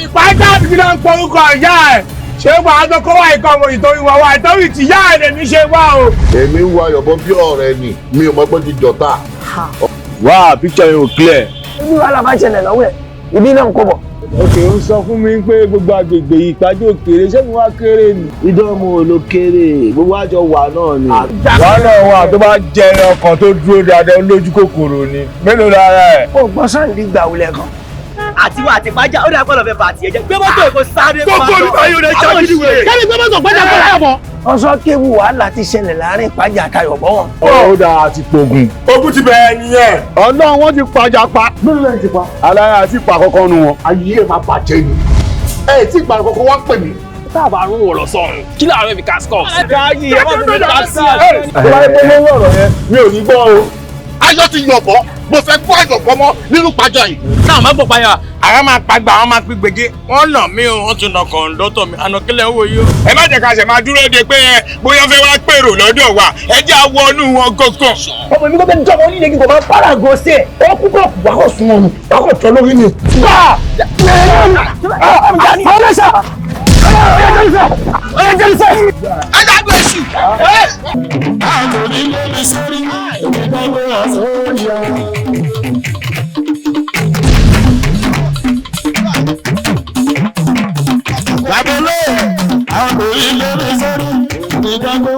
ìpàdé àbí náà ń porúkọ ìyá ẹ̀ ṣé wàá tó kó wá ikọ̀ ọmọ ìtòrí wọn wá ìtòrí tí ìyá ẹ̀ lèmi ṣe wá o. èmi ń wá yọ̀bọ bí ọ̀rẹ́ ni mi ò mọ pé ti jọ̀tá. wá picture yẹn ò clear. ibi wàhálà máa ń ṣẹlẹ̀ lọ́wọ́ ẹ̀ ibi náà ń kó bọ̀. òkè ń sọ fún mi pé gbogbo agbègbè yìí ìpàdé òkèrè ṣé mi wá kéré ni. ìdánwò ló kéré gbogbo àjọ wà náà ni. wàá náà wà tó bá jẹ ọkàn tó dúró dáadáa lójú kòkòrò ni mélòó lára ẹ̀. ó gbọ́ sáǹdì gbà wulẹ̀ kan. àti wà àti pàjá ó dà gbọ́dọ̀ fẹ́ bàtì ẹ̀jẹ̀ gbé mọ́tò èkó sáré pa lọ. gbogbo olùkọ́ yóò lè jẹ́ gidi wẹ̀. kẹ́mi gbé mọ́tò gbọ́dọ̀ kọ́ láyọ̀ bọ̀. ọ̀sán kéwu wàhálà ti ṣẹlẹ̀ láàrin ìpàjà àtayọ̀ bọ́ wọn. ó dáa àti pogun. ogun ti bẹ̀rẹ̀ nìyẹn. ọ̀nà wọn ti pàjà pa. mélòó lẹ́yìn ti pa. aláya àti ìpà kọ̀ọ̀kan nu wọn. ayé ẹ̀ máa bàjẹ́ ni. ẹ tí ìgbà àkọ́kọ́ wá pè mí. táàbà rún wọ̀ lọ sọ̀rùn kí láàárọ̀ fi cascos. káyì ẹ má fi mi kásí. tó bá yẹ pé lórí ọ̀rọ̀ yẹn mi ò ní gbọ́ o. ayọ̀ ti yọ̀bọ̀ mo fẹ́ kó àyọ̀bọ̀ mọ́ nínú pàjá yìí. náà má gbọ́ payà. àwọn máa pagbà àwọn máa pígbègé wọn nà mí o wọn tún nà kọ̀ǹdọ́tọ̀ mi ànàkílẹ̀ owó yìí o. ẹ má jẹ́ ká ṣe máa dúró de pé bóyá fẹ́ wá pèrò lọ́dọ̀ wa ẹ jẹ́ àwọnú wọn gọ́gọ́. ọmọ mi tó fẹ́ jọmọ onílé kí kò máa fara gan sí ẹ̀ ó kú kọ́ wà kó sun ọ̀run wà kó tọ́ lórí ni. adágbé èṣù. Lábẹ́lẹ́ àwọn òbí lórí sórí ìdágbó.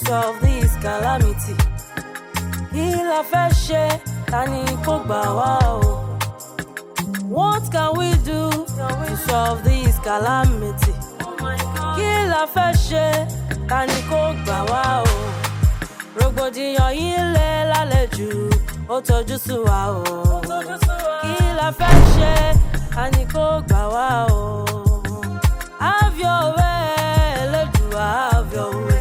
Solve this calamity. Kí la fẹ́ ṣe tani kó gbà wá o. What can we do to solve this calamity? Kí la fẹ́ ṣe tani kó gbà wá o. Rògbòdìyàn yìí lé lálejò ó tọ́jú sú wa o. Kí la fẹ́ ṣe tani kó gbà wá o. Have your way, Elédùà, have your way.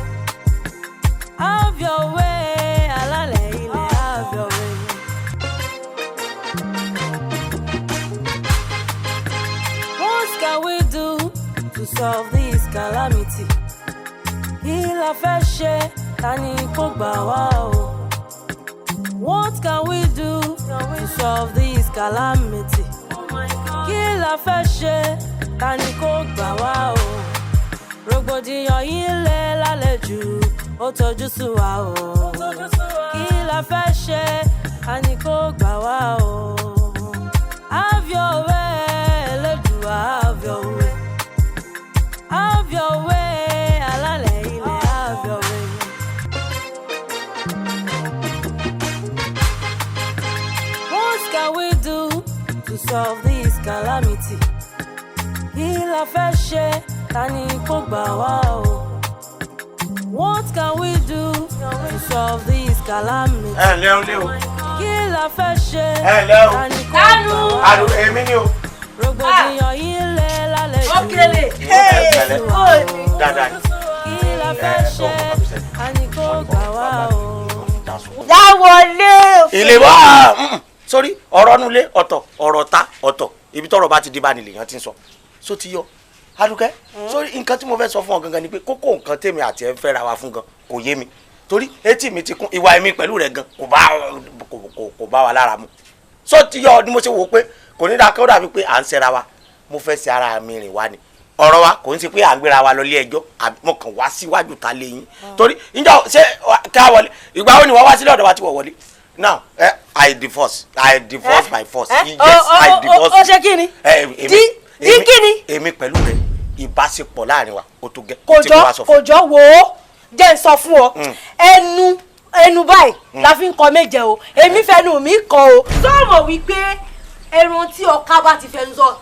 Have your way, alálẹ̀ ilẹ̀, have your way. What can we do to solve this calamity? Kí la fẹ́ ṣe tani kó gbà wá o. What can we do to solve this calamity? Kí la fẹ́ ṣe tani kó gbà wá o. Rògbòdìyàn yìí lé lálejò ó tọ́jú sú wa o. Kí la fẹ́ ṣe àní kó gbà wá o. Have your way, Elédùà, have your way. Have your way, alálẹ̀ ilẹ̀, have your way. What can we do to solve this calamity? Kí la fẹ́ ṣe àní kó gbà wá o. What can we do to solve this calamity? ẹ ǹlẹ́ o lé o. Kí la fẹ́ ṣe? ẹ ǹlẹ́ o. Dánú. àlù èmi ni o. Rògbòdìyàn yìí lé lálẹ́ jù. Ókèlè. dáadáa ni. Kí la fẹ́ ṣe? Àníkó gbà wá o. Dáwọlé. ilé wa sórí ọ̀rọ̀ nulẹ̀ ọ̀tọ̀ ọ̀rọ̀ ta ọ̀tọ̀ ibi tọ́rọ̀ bá ti di bá nílẹ̀ yẹn ti ń sọ so ti yọ Adúkẹ́ sórí nǹkan tí mo fẹ́ sọ fún ọ gangan ni pé kókó nǹkan tèmi àti ẹ fẹ́ra wa fún gan kò yé mi torí etí mi ti kún ìwà èmi pẹ̀lú rẹ̀ gan kò bá wa lára mu so ti yọ ni mo ṣe wò pé kò ní dáa kí ó dàbí pé à ń ṣẹra wa mo fẹ́ ṣe ara mi rìn wá ni ọ̀rọ̀ wa kò ń ṣe pé à ń gbéra wa lọ ilé ẹjọ́ àbí mo kàn wá síwájú ta lé yín torí níjọ́ ṣé ká wọlé ìgbà wo ni wọ́n wá sílẹ̀ ọ̀dọ̀ wa ti wọ̀ wọlé now I divorce by force yes I divorce. Ó ṣe kí ni di kí ni. èmi pẹ̀lú rẹ̀ ìbáṣepọ̀ láàrin wa ó tó gẹ́. kò jọ wò ó jẹ́ ń sọ fún ọ ẹnu báyìí la fi ń kọ méje o èmi fẹnu mi kọ o. sọ́ọ̀mọ̀ wípé ẹran tí ọká bá ti fẹnu sọ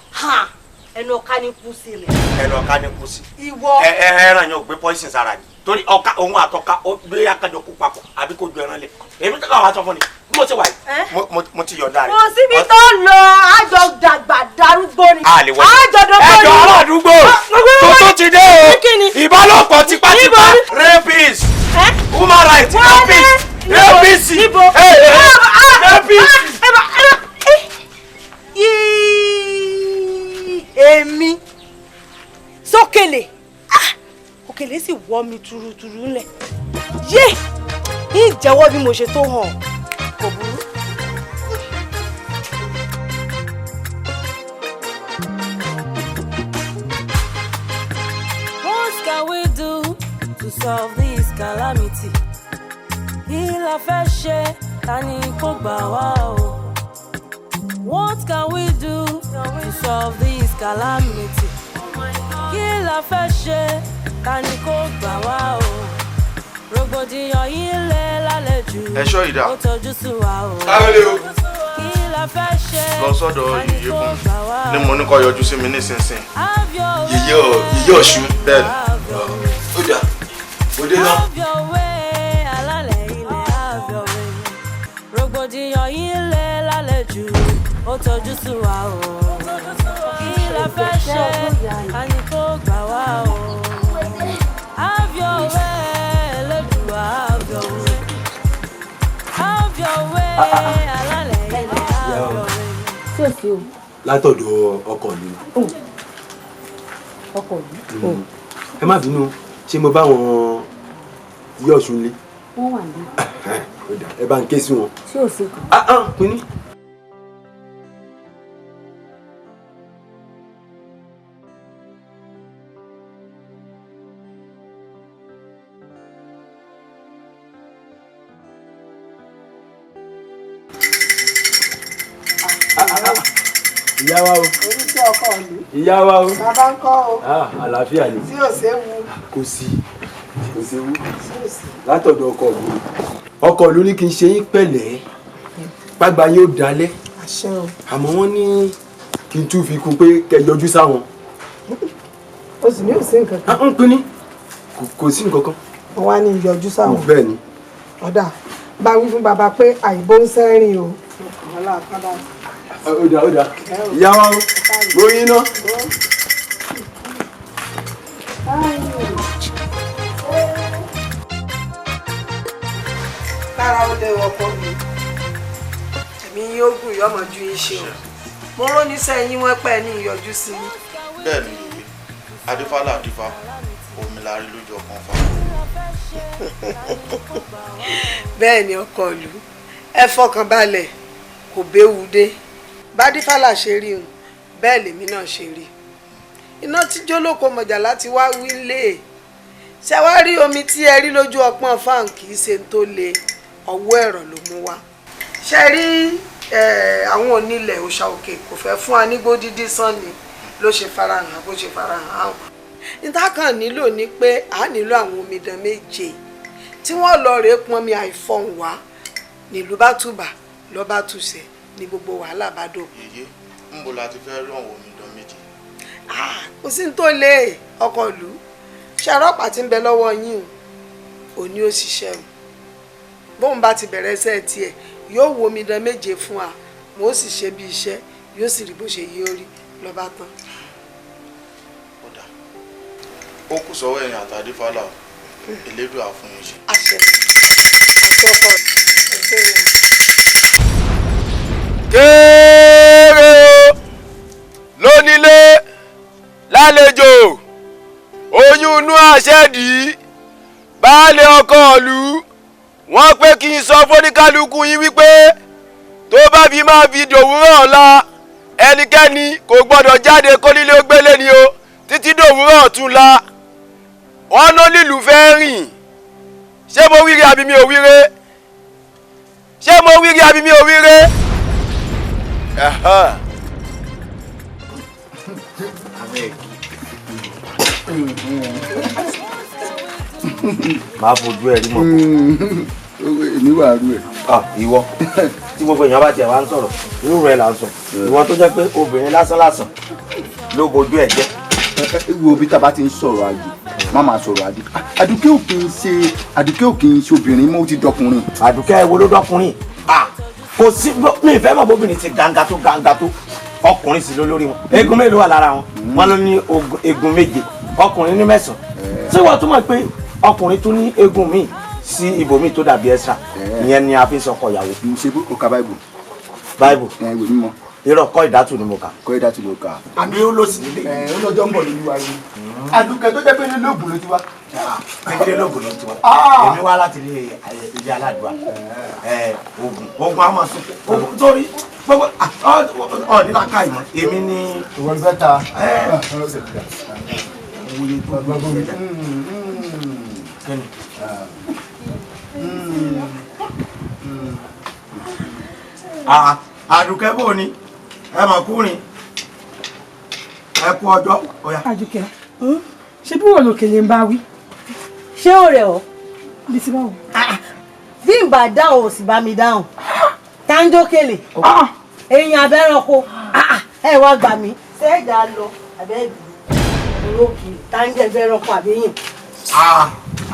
ẹnu ọká ní kú sí rẹ̀. ẹnu ọká ní kú sí. ìwọ ẹran yẹn ò gbé poison sára ni torí ọká òun àtọká ó gbé akájọ kú papọ̀ àbí kó ju ẹran lẹ èmi tó káwọn aṣọ fún ni bí mo ṣe wà yìí mo ti yọ̀ǹda rẹ̀. kò síbi tó lọ àjọ dàgbà darúgbó ni àjọ dọ́gbó ni. wọ́ mi túrútúrú ńlẹ̀ yé ìjẹ́wọ́ bí mo ṣe tó hàn kò burú. What can we do to solve this calamity? Kí la fẹ́ ṣe ta ni kó gbà wá o? What can we do to solve this calamity? Kí la fẹ́ ṣe ta ni kó gbà wá o? Rògbòdìyàn yìí lé lálejò. Ẹ̀ṣọ́ ìdá. Ó tọ́jú sí wa o. Káwélé o. Kí la fẹ́ ṣe lọ sọ́dọ̀ ta ni yìí kó fún gbà wá o? ní mo ní kó yọjú sí mi nísinsìnyí. Yìí ọ̀ṣun bẹ́ẹ̀ ni. Ó dà ó dé náà. Have your way, alálẹ̀ ilẹ̀ have your way. Rògbòdìyàn yìí lé lálejò. Ó tọ́jú sí wa o. Kí la fẹ́ ṣe ta ni kó gbà wá o? Have your way, Elédùà, have your way. Have your way, alálẹ̀ ilẹ̀ have your way. Sí ò sí o. Látọ̀dọ̀ ọkọ mi. Ọkọ mi. Ẹ má bínú, ṣé mo bá wọn yí ọ̀ṣun lé? Wọ́n wà ní. Ẹ bá ń ké sí wọn. Sí ò sí kan. Pinni. Ìyá wa o. Orúkọ ọkọ ìlú. Ìyá wa o. Bàbá ń kọ́ o. Àlàáfíà ni. Tí ò séwu. Kò sí. Kò séwu. Látọ̀dọ̀ ọkọ ìlú. Ọkọ ìlú ní kí n ṣe yín pẹ̀lẹ́. Pàgbà yóò dalẹ̀. Àṣẹ o. Àmọ́ wọ́n ní kí n tún fi kún pé kẹ́ yọjú sáwọn. O sì ní ò sí nǹkan kan. Ń pinni. Kò sí nǹkan kan. Wọ́n wá ní ìyọjú sáwọn. Bẹ́ẹ̀ ni. Ọ̀dà bá wí fún bàbá pé àìbó ń sẹ́rìn o. Ọ̀la àkàdá. Ó dà. Ìyá wa o. Bóyin náà. Lára ó lé ọkọ mi. Ẹ̀mí yóò gùn yọmọ ju iṣẹ́ o. Mo rán níṣẹ́ yín wọ́n pẹ́ ní ìyọjú sí mi. Bẹ́ẹ̀ ni yòóyè adífálà adífá omi la rí lójú ọkàn fa. Bẹ́ẹ̀ ni ọkọ ìlú ẹ fọkàn balẹ̀ kò béwu dé bádífálà ṣe rí un bẹ́ẹ̀ lèmi náà ṣe rí iná tí jólókò mọ̀jà láti wá wí lé ṣe wá rí omi tí ẹ rí lójú ọpọ́n fáwọn kì í ṣe tó le ọwọ́ ẹ̀rọ ló mú wá ṣe rí àwọn onílẹ̀ òòṣà òkè kò fẹ́ fún wa nígbó dídí sànni ló ṣe farahàn bó ṣe farahàn àwọn níta kan nílò ni pé a nílò àwọn omidan méje tí wọ́n lọ rèé pọnmi àìfọ̀hún wá nílùú bá túbà lọ́ bá túṣe ní gbogbo wàhálà bá dò. Yèyé ńbo la ti fẹ́ rí àwọn omidan méje. Kò sí ní tó lé ọkọ ìlú ṣàrọ́pàá tí ń bẹ lọ́wọ́ yín ò ní ó ṣiṣẹ́ o bóun bá ti bẹ̀rẹ̀ iṣẹ́ tiẹ̀ yóò wo omidan méje fún wa mo ó sì ṣe bí iṣẹ́ yóò sì rí bó ṣe yí orí lọ́ bá tán. Ọ̀dà ó kù sọ́wọ́ ẹ̀yìn àtàdífálà Elédùà fún yín ṣe. Àṣẹ ọkọ ẹgbẹ́ rẹ̀. Kéré o lónílé lálejò oyún inú àṣẹdì baálé ọkọ ìlú wọ́n pé kí n sọ fóníkálukú yín wípé tó bá fi máa fi dòwúrọ̀ ọ̀la ẹnikẹ́ni kò gbọ́dọ̀ jáde kólílé ó gbélé ni o títí dòwúrọ̀ ọ̀túnla wọ́n ló lílù fẹ́ rìn ṣé mo wíire àbí mi ò wíire ṣé mo wíire àbí mi ò wíire. máa fojú ẹ rí mọ. Èmi wà rú ẹ. Ìwọ tí gbogbo èèyàn bá tiẹ̀ wá ń sọ̀rọ̀ irú rẹ̀ là ń sọ ìwọ tó jẹ́ pé obìnrin lásán ló bojú ẹ̀ jẹ́. Wo bí tábà ti ń sọ̀rọ̀ àjò má máa sọ̀rọ̀ Àdùkẹ́ ò kì í ṣe obìnrin mọ́ ó ti dọkùnrin. Àdùkẹ́ wo ló dọkùnrin kò sí mi ìfẹ́ mọ̀ bóbìnrin ti gàǹgà tó ọkùnrin sì ló lórí wọn eegun mélòó wà lára wọn wọn ló ní eegun méje ọkùnrin ní 9 tí wọ́n túmọ̀ pé ọkùnrin tún ní eegun míì sí ibòmíì tó dàbí ẹ̀sà ìyẹn ni a fi ń sọkọ ìyàwó. ṣe bó o ka báìbù. báìbù ìwé mímọ́. irọ́ kọ́ ìdátù ni mo kà. kọ́ ìdátù ló kà. àbí ó lọ sí nílé. ó lọ́jọ́ ń bọ̀ nínú wa yìí. Àdùkẹ́ tó jẹ́ pé nílé ògùn ló ti wá. nílé lóògùn ló ti wá. èmi wá láti ilé aládùúgbà. ogun àmọ́ ogun torí gbogbo nílá ká ìmọ̀ èmi ní. ìwọ ni fẹ́ ta. Àdùkẹ́ bò ní ẹ mọ̀ kúrin ẹ kú ọjọ́ ọ̀yà. Àdùkẹ́ ṣé bí wọ́n lòkèlè ń bá wí. ṣé ó rẹ̀ ọ́. bí ti báwo. bí n bá dáhùn ò sì bá mi dáhùn táńjókèlè èèyàn abẹ́ranko ẹ wá gbà mí sẹ́ẹ̀dá lọ abẹ́ẹ̀bì olókì táńjẹ́ abẹ́ranko àbẹ́yìn.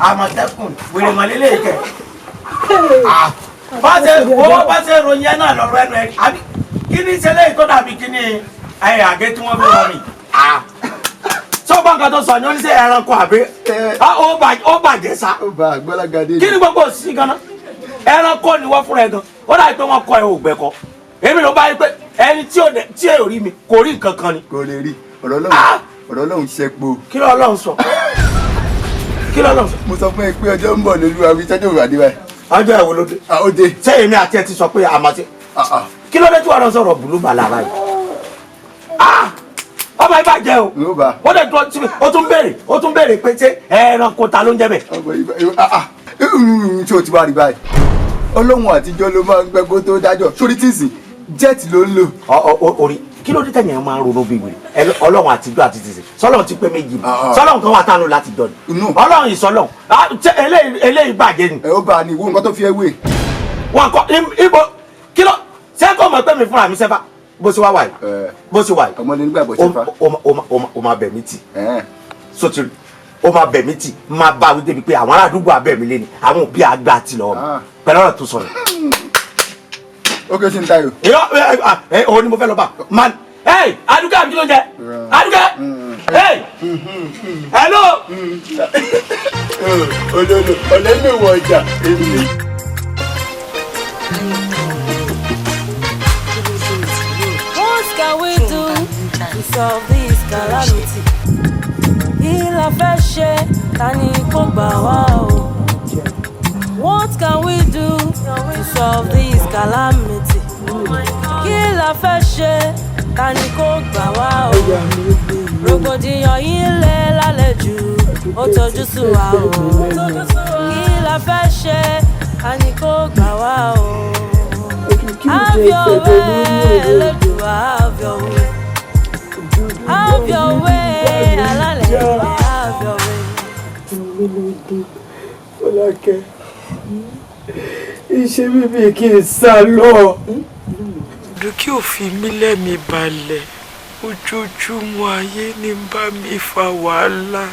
Àmọ̀tẹ́kùn wèrè mọ̀lélẹ́ kẹ̀. bá ṣe ròyìn ẹ náà lọ́rọ̀ ẹnu ẹ àbí kí ni ìṣẹ̀lẹ̀ tó dàbí kí ni àgé tí wọ́n fi rọ mi. sọ́gbọ́n nǹkan tó sọ ni ó ní sẹ́ ẹranko àbí ó bàjẹ́ sá. ó bá àgbàlagadé. kí ni gbogbo òsì gan-an ẹranko ni wọ́n fúnra ẹ gan ó dàbí pé wọ́n kọ ẹ ògbẹ́kọ èmi ló bá rí pé ẹni tí ò rí mi kò rí nǹkan kan ni. kò lè rí ọ̀rọ̀ Ọlọ́run ṣẹ́po. kí ló Ọlọ́run sọ. kí ló Ọlọ́run sọ. mo sọ fún ẹ pé ọjọ́ ń bọ̀ lólu àbí sẹ́jọ́ òwò àdéhùn. ọjọ́ ẹ̀wọ̀ ló dé. ó dé. ṣé èmi àti ẹ ti sọ pé àmọ́tí. kí ló dé tí wọ́n lọ sọ̀rọ̀ bùlú bàlá báyìí. ọmọ ibà jẹ́ o. ó dẹ̀ tó síbi ó tún béèrè pé ṣé ẹranko ta ló ń jẹ́ bẹ̀. tí o ti wá rí báyìí Ọlọ́run àtijọ́ ló máa ń gbẹ́ kó tó dájọ́ sórí tíìsì jẹ́ẹ̀tì ló ń lò. orí kí ló dé tẹ̀yìn máa ń ronú bí wèrè Ọlọ́run àtijọ́ àti tìsí sọ́lọ́run ti pé méjì sọ́lọ́run kan wà tá a lò láti jọ ni Ọlọ́run ìsọ́lọ́run eléyìí bàjẹ́ ni. ó bá a ní ìwọ nǹkan tó fi ẹ wé. wọn kọ ibo kí ló ṣé kò mọ̀ pé mi fúnra mi sẹ́fà bó ṣe wá wà yìí bó ṣe wà yìí. ọmọdé nígbà bó ṣe fa. o máa bẹ̀ mí tì sotiri o máa bẹ̀ mí tì máa bá wí débi pé àwọn ará àdúgbò abẹ́ mi lé ni àwọn òbí àgbà àti lọ́wọ́ pẹ̀lú ọ̀rọ̀ tó sọ̀rọ̀. ó kẹ́ sí ń tayò. òun ni mo fẹ́ lọ bá man Àdùkẹ́ àbí kí ló ń jẹ Àdùkẹ́ hello. ọ̀lẹ́lẹ̀ wọ ọjà èmi. What can we do to solve this calamity? Kí la fẹ́ ṣe ta ni kó gbà wá o? What can we do to solve this calamity? Kí la fẹ́ ṣe ta ni kó gbà wá o? Rògbòdìyàn yìí lé lálejò ó tọ́jú sí wa o. Kí la fẹ́ ṣe ta ni kó gbà wá o? Have your way, Elédùà, have your way. Have your way, alálẹ̀ have your way. Fọlákẹ́, iṣẹ́ bíbí kì í sá lọ. Dúkìá ò fi mí lẹ́mìí balẹ̀, ojoojúmọ́ ayé ní bá mi fa wàhálà.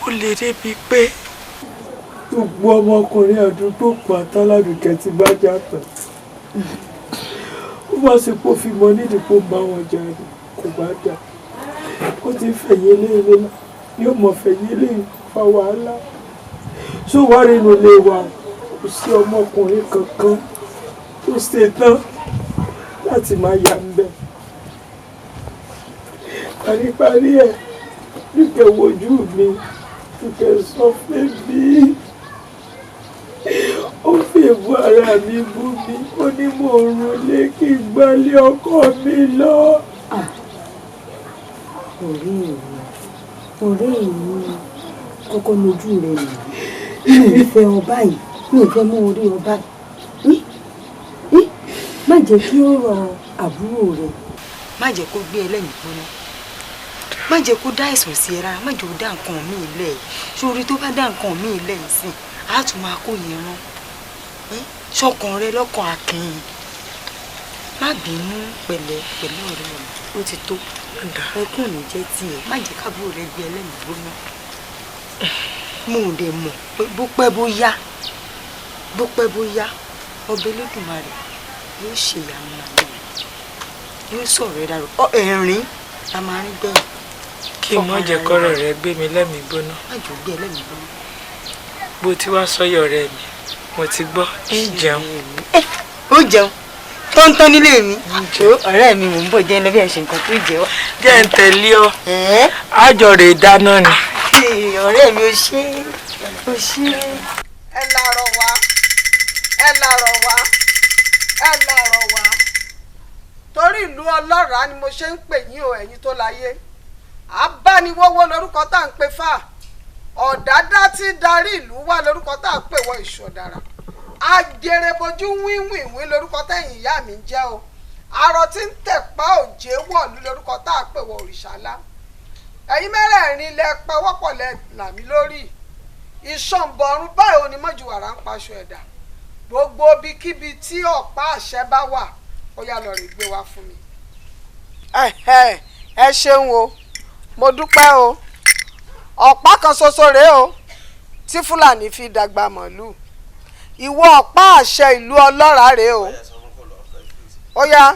Ó lè débi pé gbogbo ọmọkùnrin àdúgbò pátá ládùúkẹ́ ti bá jà tán. Ó bá sì kó fi mọ nídìí kó bá wọn jà ní kò bá jà. Ó ti fẹ̀yìn léèrè náà yóò mọ̀ fẹ̀yìn léèrè fa wàhálà. Ṣó wá rí inú ilé wa kò sí ọmọkùnrin kankan tó ṣetán láti máa yà ń bẹ̀. Paríparí ẹ̀ Dúkẹ́ wojú mi Dúkẹ́ sọ fún mi. Ó fi èbú ara mi bú mi ó ní mò ń rúlé kí n gbálé ọkọ mi lọ. ọ̀rẹ́ mi kọ́kọ́ lójú rẹ̀ nìyí mi ò fẹ́ ọba yìí mi ò fẹ́ mú orí ọba yìí má jẹ́ kí ó rọ àbúrò rẹ̀. má jẹ́ kó gbé ẹlẹ́yìn gbóná má jẹ́ kó dá ìsàn sí ẹ rárá má jẹ́ kó dá nǹkan míì lẹ̀ sórí tó bá dá nǹkan míì lẹ̀ sí á tún máa kó yẹn rán ṣọkàn rẹ lọ́kàn akin má bínú pẹ̀lẹ́ pẹ̀lú ọ̀rẹ́ rẹ ó ti tó ẹkún ní jẹ́ tiẹ̀ má jẹ́ kábúrò rẹ gbé ẹlẹ́yìn gbóná mo ò lè mọ̀ pé bó pẹ́ bó yá ọbẹ̀ Elédùmarè yóò ṣe ìyàwó àná yóò sọ̀rọ̀ ẹ dàrú ẹ̀rín la máa rí bẹ́ẹ̀. kí n má jẹ́ kọ́rọ̀ rẹ gbé mi lẹ́mìí gbóná. má jò gbé ẹlẹ́mìí gbóná. bó ti wá sọ́yọ̀ rẹ mi mo ti gbọ́ ń jẹun. ó jẹun tọ́ntọ́n nílé mi. ọ̀rẹ́ mi mò ń bọ̀ jẹ́ lọ bí ẹ ṣe nǹkan tó jẹ́ wá. jẹ́ ń tẹ̀lé ọ àjọ rẹ̀ dáná ni. ọ̀rẹ́ mi ò ṣe ò ṣe. ẹ làárọ̀ wá ẹ làárọ̀ wá ẹ làárọ̀ wá torí ìlú ọlọ́ràá ni mo ṣe ń pè yín o ẹ̀yin tó láyé abániwọ́wọ́ lórúkọ tá à ń pè fà ọ̀dádá tí darí ìlú wà lórúkọ tá à ń pè wọ ìṣọ̀dàrà ajẹrẹbojú wíwìnwín lórúkọ tẹ̀yìn ìyá mi ń jẹ́ o arọ tí ń tẹ̀pá òjé wọ̀lú lórúkọ tá à ń pè wọ òrìṣàlá ẹ̀yin mẹ́rẹ̀ẹ̀rin lẹ pawọ́pọ̀ lẹ là mí lórí ìṣọ̀nbọ̀rún báyìí ò ní mọ́jú wàrà ń paṣọ ẹ̀dá gbogbo ibikíbi tí ọ̀pá àṣẹ bá wà ó yá lọ rè gbé wá fún mi. ẹ ṣeun o mo dúpẹ́ o ọ̀pá kan ṣoṣo rèé o tí fúlàní fi dàgbà mọ̀lú ìwọ ọ̀pá àṣẹ ìlú ọlọ́ràá rèé o ó yá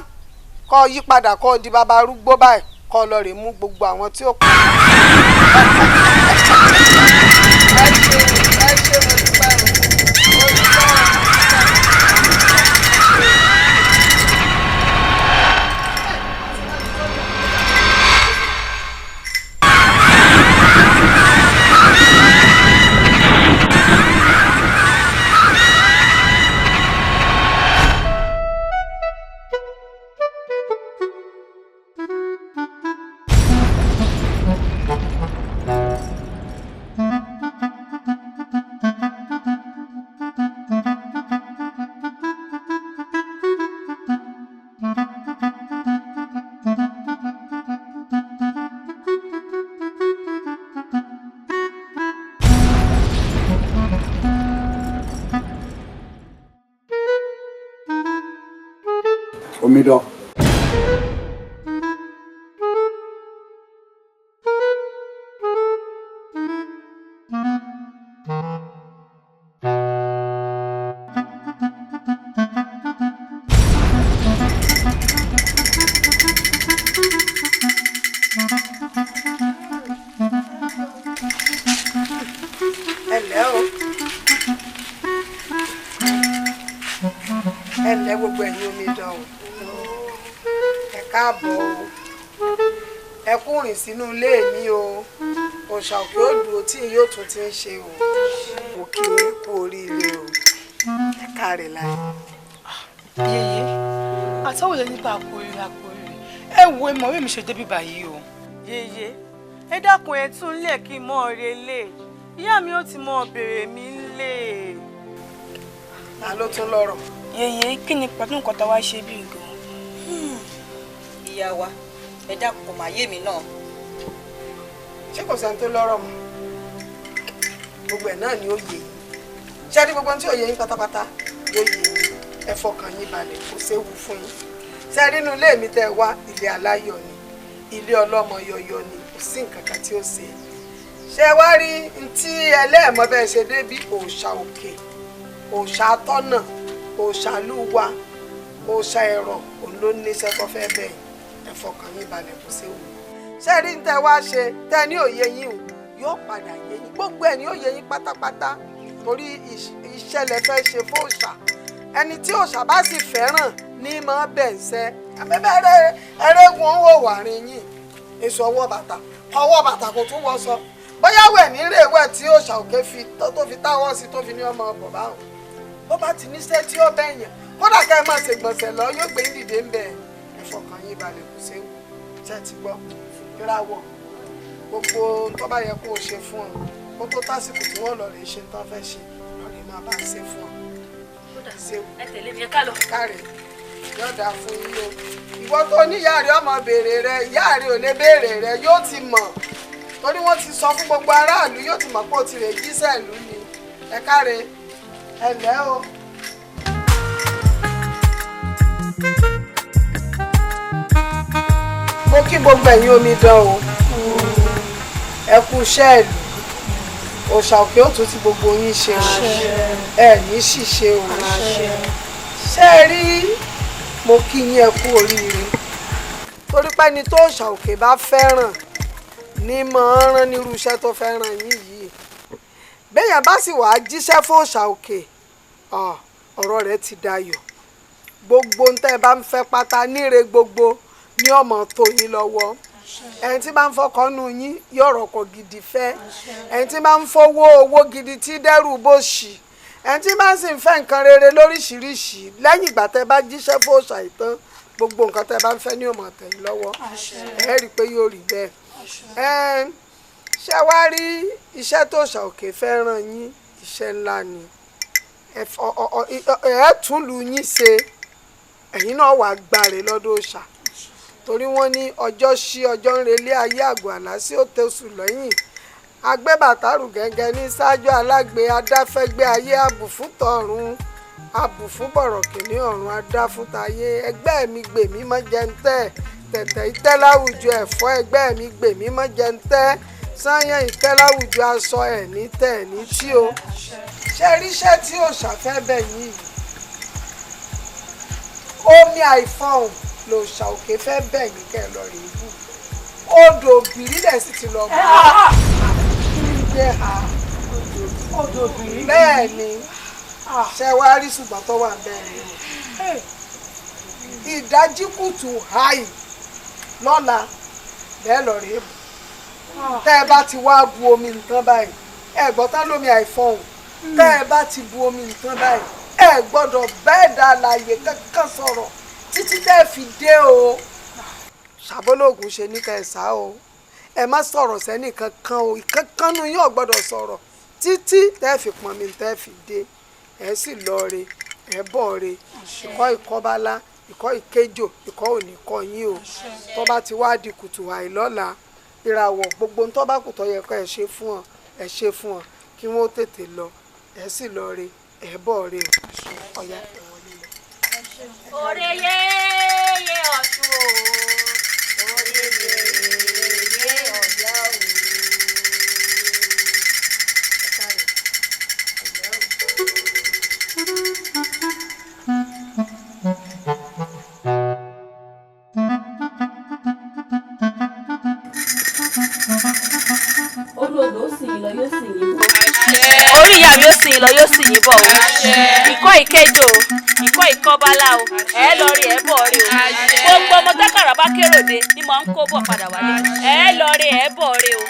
kó yí padà kó di bàbá arúgbó báyìí kó lọ rè mú gbogbo àwọn tí ó kù. Omidan. Ẹ̀lẹ́ gbogbo ẹ̀yin omidan o ẹ káàbọ̀ o ẹ kú rìn sínú ilé mi o òòṣà òkè odò tí yóò tún ti ń ṣe o mo kí i kú oríire o ẹ káàrẹ̀ láyé. yeye àtàwọn yẹn nípa àpòrè ẹ wo ìmọ̀wé mi ṣe débi báyìí o. yeye ẹ dákun ẹ tún lẹ kí n mọ ọrẹ lé ìyá mi ó ti mọ bèrè mi lé. ta ló tún lọ́rọ̀. yeye kí ni pàtó nǹkan tá a wá ṣe bí gan. ìyá wa ẹ dákun kò máa yé mi náà. ṣé kò sẹ́ni tó lọ́rọ̀ mọ́ gbogbo ẹ̀ náà ni ó yé yín ṣé ní gbogbo ohun tí ò yé yín pátápátá yóò yé yín ẹ fọkàn yín balẹ̀ kò séwu fún yín ṣé nínú ilé mi tẹ́ wá ilé aláyọ̀ ni ilé ọlọ́mọ yọyọ ni kò sí nǹkan kan tí ó ṣe ṣé wá rí tí ẹlẹ́ẹ̀mọ́ bẹ́ẹ̀ ṣe débí òòṣà òkè òòṣà atọ́nà òòṣà lúwa òòṣà ẹ̀rọ òun ló níṣẹ́ tó fẹ́ bẹ́ẹ̀ ẹ fọkàn yín balẹ̀ kò séwu ṣé rí ní tẹ́ wá ṣe tẹ́ ní òye yín o yóò padà yé yín gbogbo ẹ̀ ní òye yín pátápátá torí ìṣẹ̀lẹ̀ fẹ́ ṣe fóòṣà ẹni tí òòṣà bá sì fẹ́ràn ní mọ́ bẹ̀ ń sẹ́ abẹ́bẹ́rẹ́ ẹrẹ́gun ó wà rìn yín èso ọwọ́ bàtà kò tún wọ́ sọ bóyá wẹ̀ ní rèwẹ̀ tí òòṣà òkè fi tó fi táwọ́ sí tó fi ní ọmọ ọ̀bọ̀ báwọn bó bá ti níṣẹ́ tí ó bẹ̀yàn kódà ká ẹ máa ṣègbọ̀nsẹ̀ lọ yóò gbé dìde ń bẹ̀ ẹ fọkàn yín balẹ̀ kò séwu ṣe ti gbọ́ ìràwọ̀ gbogbo tó bá yẹ kó o ṣe fún ọ kó tó tásìkò tí wọ́n lọ rè ṣe tán fẹ́ ṣe lọ́ọ̀rẹ́ máa bá ṣe fún ọ. ẹ tẹ̀lé mi ká lọ. káre yóò dáa fún yín o ìwọ tó ní ìyá rẹ ọmọ béèrè rẹ ìyá rẹ ò lè béèrè rẹ yóò ti mọ̀ torí wọ́n ti sọ fún gbogbo aráàlú yóò ti mọ̀ pé ó ti rè jíṣẹ́ ìlú ni ẹ káre ẹ lẹ́ o. mo kí gbogbo ẹ̀yin omidan o ẹ kú iṣẹ́ ìlú òòṣà òkè ó tún ti gbogbo yín ṣe o ẹ ní ṣìṣe o ṣé ẹ rí mo kí yín ẹ kú oríire torí pé ẹni tó òòṣà òkè bá fẹ́ràn ní máa ń rán nírú iṣẹ́ tó fẹ́ràn yín yìí béèyàn bá sì wàá jíṣẹ́ fún òòṣà òkè ọ̀rọ̀ rẹ̀ ti dayọ̀ gbogbo ń tẹ́ bá ń fẹ́ pátá níre gbogbo ní ọmọ tó yín lọ́wọ́ ẹni tí bá ń fọkànnù yín yóò rọ̀kọ̀ gidi fẹ́ ẹni tí bá ń fowó owó gidi tí dẹ́rù bó ṣì ẹni tí bá sì ń fẹ́ nǹkan rere lóríṣiríṣi lẹ́yìn ìgbà tẹ́ bá jíṣẹ́ fòòṣà ìtàn gbogbo nǹkan tẹ́ bá ń fẹ́ ní ọmọ tẹ̀yìn lọ́wọ́ ẹ rí i pé yóò rí bẹ́ẹ̀ ṣé wàá rí iṣẹ́ tó ṣà òkè fẹ́ràn yín iṣẹ́ ńlá ni ẹ tún lu yín ṣe ẹ̀yin náà wàá gbàre lọ́dọ̀ òòṣà torí wọ́n ní ọjọ́ sí ọjọ́ ń relé ayé àgọ́ àlá sí òtẹ́sù lẹ́yìn agbẹ́bàtàrù gẹ́gẹ́ ní ṣáájú alágbe adáfẹ́gbẹ́ ayé àbùfúntọ̀run àbùfúnbọ̀rọ̀kìnní ọ̀run adáfúntayé ẹgbẹ́ mi gbèmí mọ́ jẹ́ńtẹ́ tẹ̀tẹ̀ ìtẹ́ láwùjọ ẹ̀fọ́ ẹgbẹ́ mi gbèmí mọ́ jẹ́ńtẹ́ sáyẹn ìtẹ́ láwùjọ aṣọ ẹ̀ ní tẹ̀ ní tí o ṣe ríṣẹ́ tí ò ṣàfẹ́bẹ̀ yìí omi àìfọ̀hún lò ṣàòkè fẹ́ bẹ̀ yín kẹ́ ẹ lọ rí ibù odò òbírílẹ̀ sì ti lọ bọ̀ odò òbírí bẹ́ẹ̀ ni ṣe wá rí ṣùgbọ́n tó wà bẹ́ẹ̀ ni ìdájí kùtù háì lọ́la bẹ́ẹ̀ lọ rí ibù tẹ́ ẹ bá ti wá bu omi nǹkan báyìí ẹ gbọ́ tá lómi àìfọ̀hún tẹ́ ẹ bá ti bu omi nǹkan báyìí ẹ gbọ́dọ̀ bẹ́ẹ̀ dá láàyè kankan sọ̀rọ̀ títí tẹ́ fi dé o ṣàbólógún ṣe ní kẹsà o ẹ má sọ̀rọ̀ sẹ́nì kankan o ìkankan nu yóò gbọ́dọ̀ sọ̀rọ̀ títí tẹ́ fi pọn mi tẹ́ fi dé ẹ sì lọ re ẹ bọ̀ re ìkọ́ ìkọ́bálá ìkọ́ ìkéjò ìkọ́ òní kọ́ yín o tó bá ti wá di kùtù àìlọ́la ìràwọ̀ gbogbo ń tó bá kù tó yẹ kó ẹ ṣe fún ọ kí wọ́n tètè lọ ẹ sì lọ re ẹ bọ̀ re ọ̀yá ẹ wọlé lọ. Òrè yéyé ọ̀tún o, òrè yéyé ọ̀yá o. Olódò ó sìn lọ yóò sìn yín bọ̀. Orí ìyá mi ó sìn lọ yóò sìn yín bọ̀ o. Ìkọ́ ìkéjò o, ìkọ́ ìkọ́bálá o, ẹ lọ rí ẹ bọ̀ rí o. Gbogbo ọmọ tákàrà bá kéròdé ni mò ń kó bọ̀ padà wálé. Ẹ lọ rí ẹ bọ̀ rí o.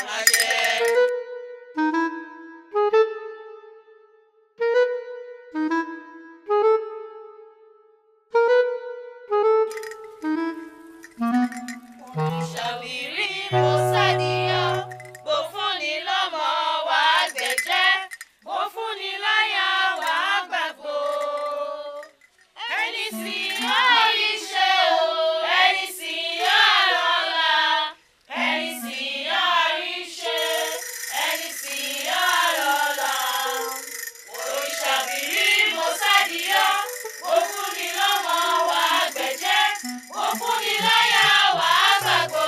Ìṣàwírí mo sádìyàn, bó fún ni lọ́mọ wà á gbẹ̀jẹ́, bó fún ni láyà wà á gbàgbó. Ẹni sì yóò rí ṣe o, ẹni sì yóò lọ́la, ẹni sì yóò rí ṣe, ẹni sì yóò lọ́la. Ìṣàwírí mo sádìyàn, bó fún ni lọ́mọ wà á gbẹ̀jẹ́, bó fún ni láyà wà á gbàgbó.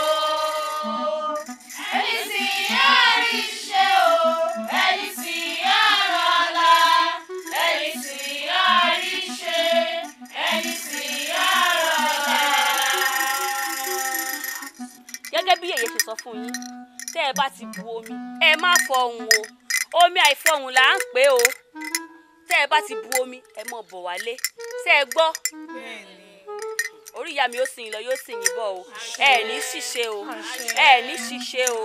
Ẹni sì yóò rí ṣe o, ẹni sì yóò lọ́la, ẹni sì yóò rí ṣe, ẹni sì yóò lọ́la. Gẹ́gẹ́ bí èyí ṣe sọ fún yín, tẹ́ ẹ bá ti bu omi, ẹ má fọhùn o. Omi àìfọhùn là ń pè o. Tẹ́ ẹ bá ti bu omi, ẹ mọ̀ bọ̀ wálé. Ṣé ẹ gbọ́? Orí ìyá mi ó sìn lọ yóò sìn yín bọ̀ o. Ẹ ní ṣìṣe o. Ẹ ní ṣìṣe o.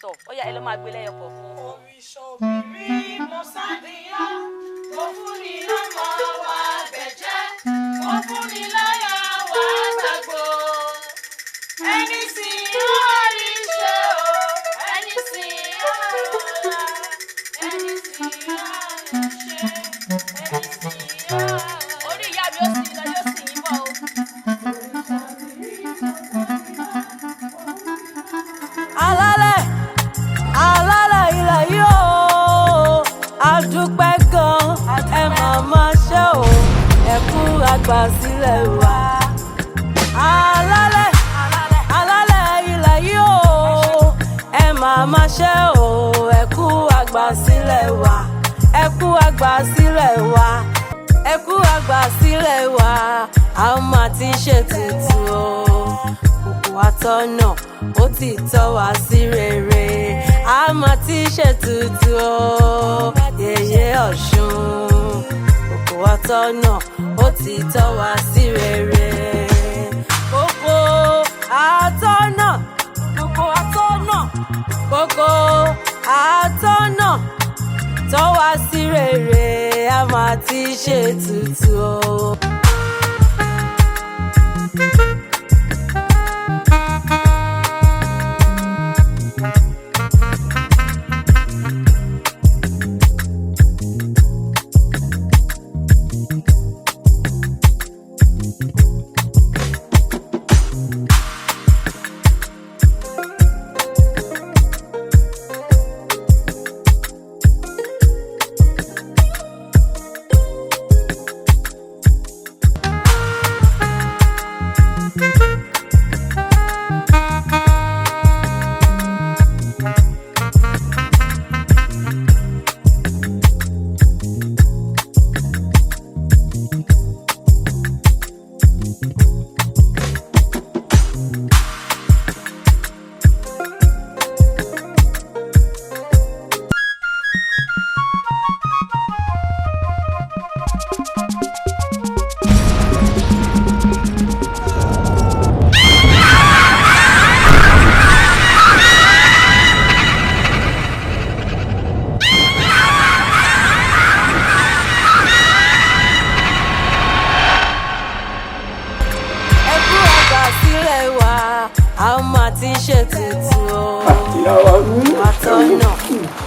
Tọ̀, ó yá ẹ lọ máa gbé lẹ́yọ kọ̀ọ̀kan. Ìṣàwírí mo sádìyàn, bó fún ni lọ́mọ wà á gbẹ̀jẹ́, bó fún ni láyà wà á gbàgbó. Ẹni sì yóò rí ṣe o, ẹni sì yóò lọ́la, ẹni sì yóò rí ṣe, ẹni sì yóò lọ́la. Orí ìyá mi ó sìn lọ yóò sìn yín bọ̀ o. Alálẹ̀ alálẹ̀ ilẹ̀ yóò adúpẹ́ gan ẹ máa máa ṣe o ẹ kú àgbà sílẹ̀ wa. Alálẹ̀ alálẹ̀ ilẹ̀ yóò ẹ máa máa ṣe o ẹ kú àgbà sílẹ̀ wa. Ẹ kú àgbà sílẹ̀ wa. Ẹ kú àgbà sílẹ̀ wa. A máa ti ṣètùtù o. Òkú àtọ́nà ó ti tọ́ wá sí rere. A máa ti ṣètùtù o. Yèyé Ọ̀ṣun. Òkú àtọ́nà ó ó ti tọ́ wa sí rere. Kókó àtọ́nà, kókó àtọ́nà, kókó àtọ́nà tọ́ wa sí rere, a máa ti ṣètùtù o.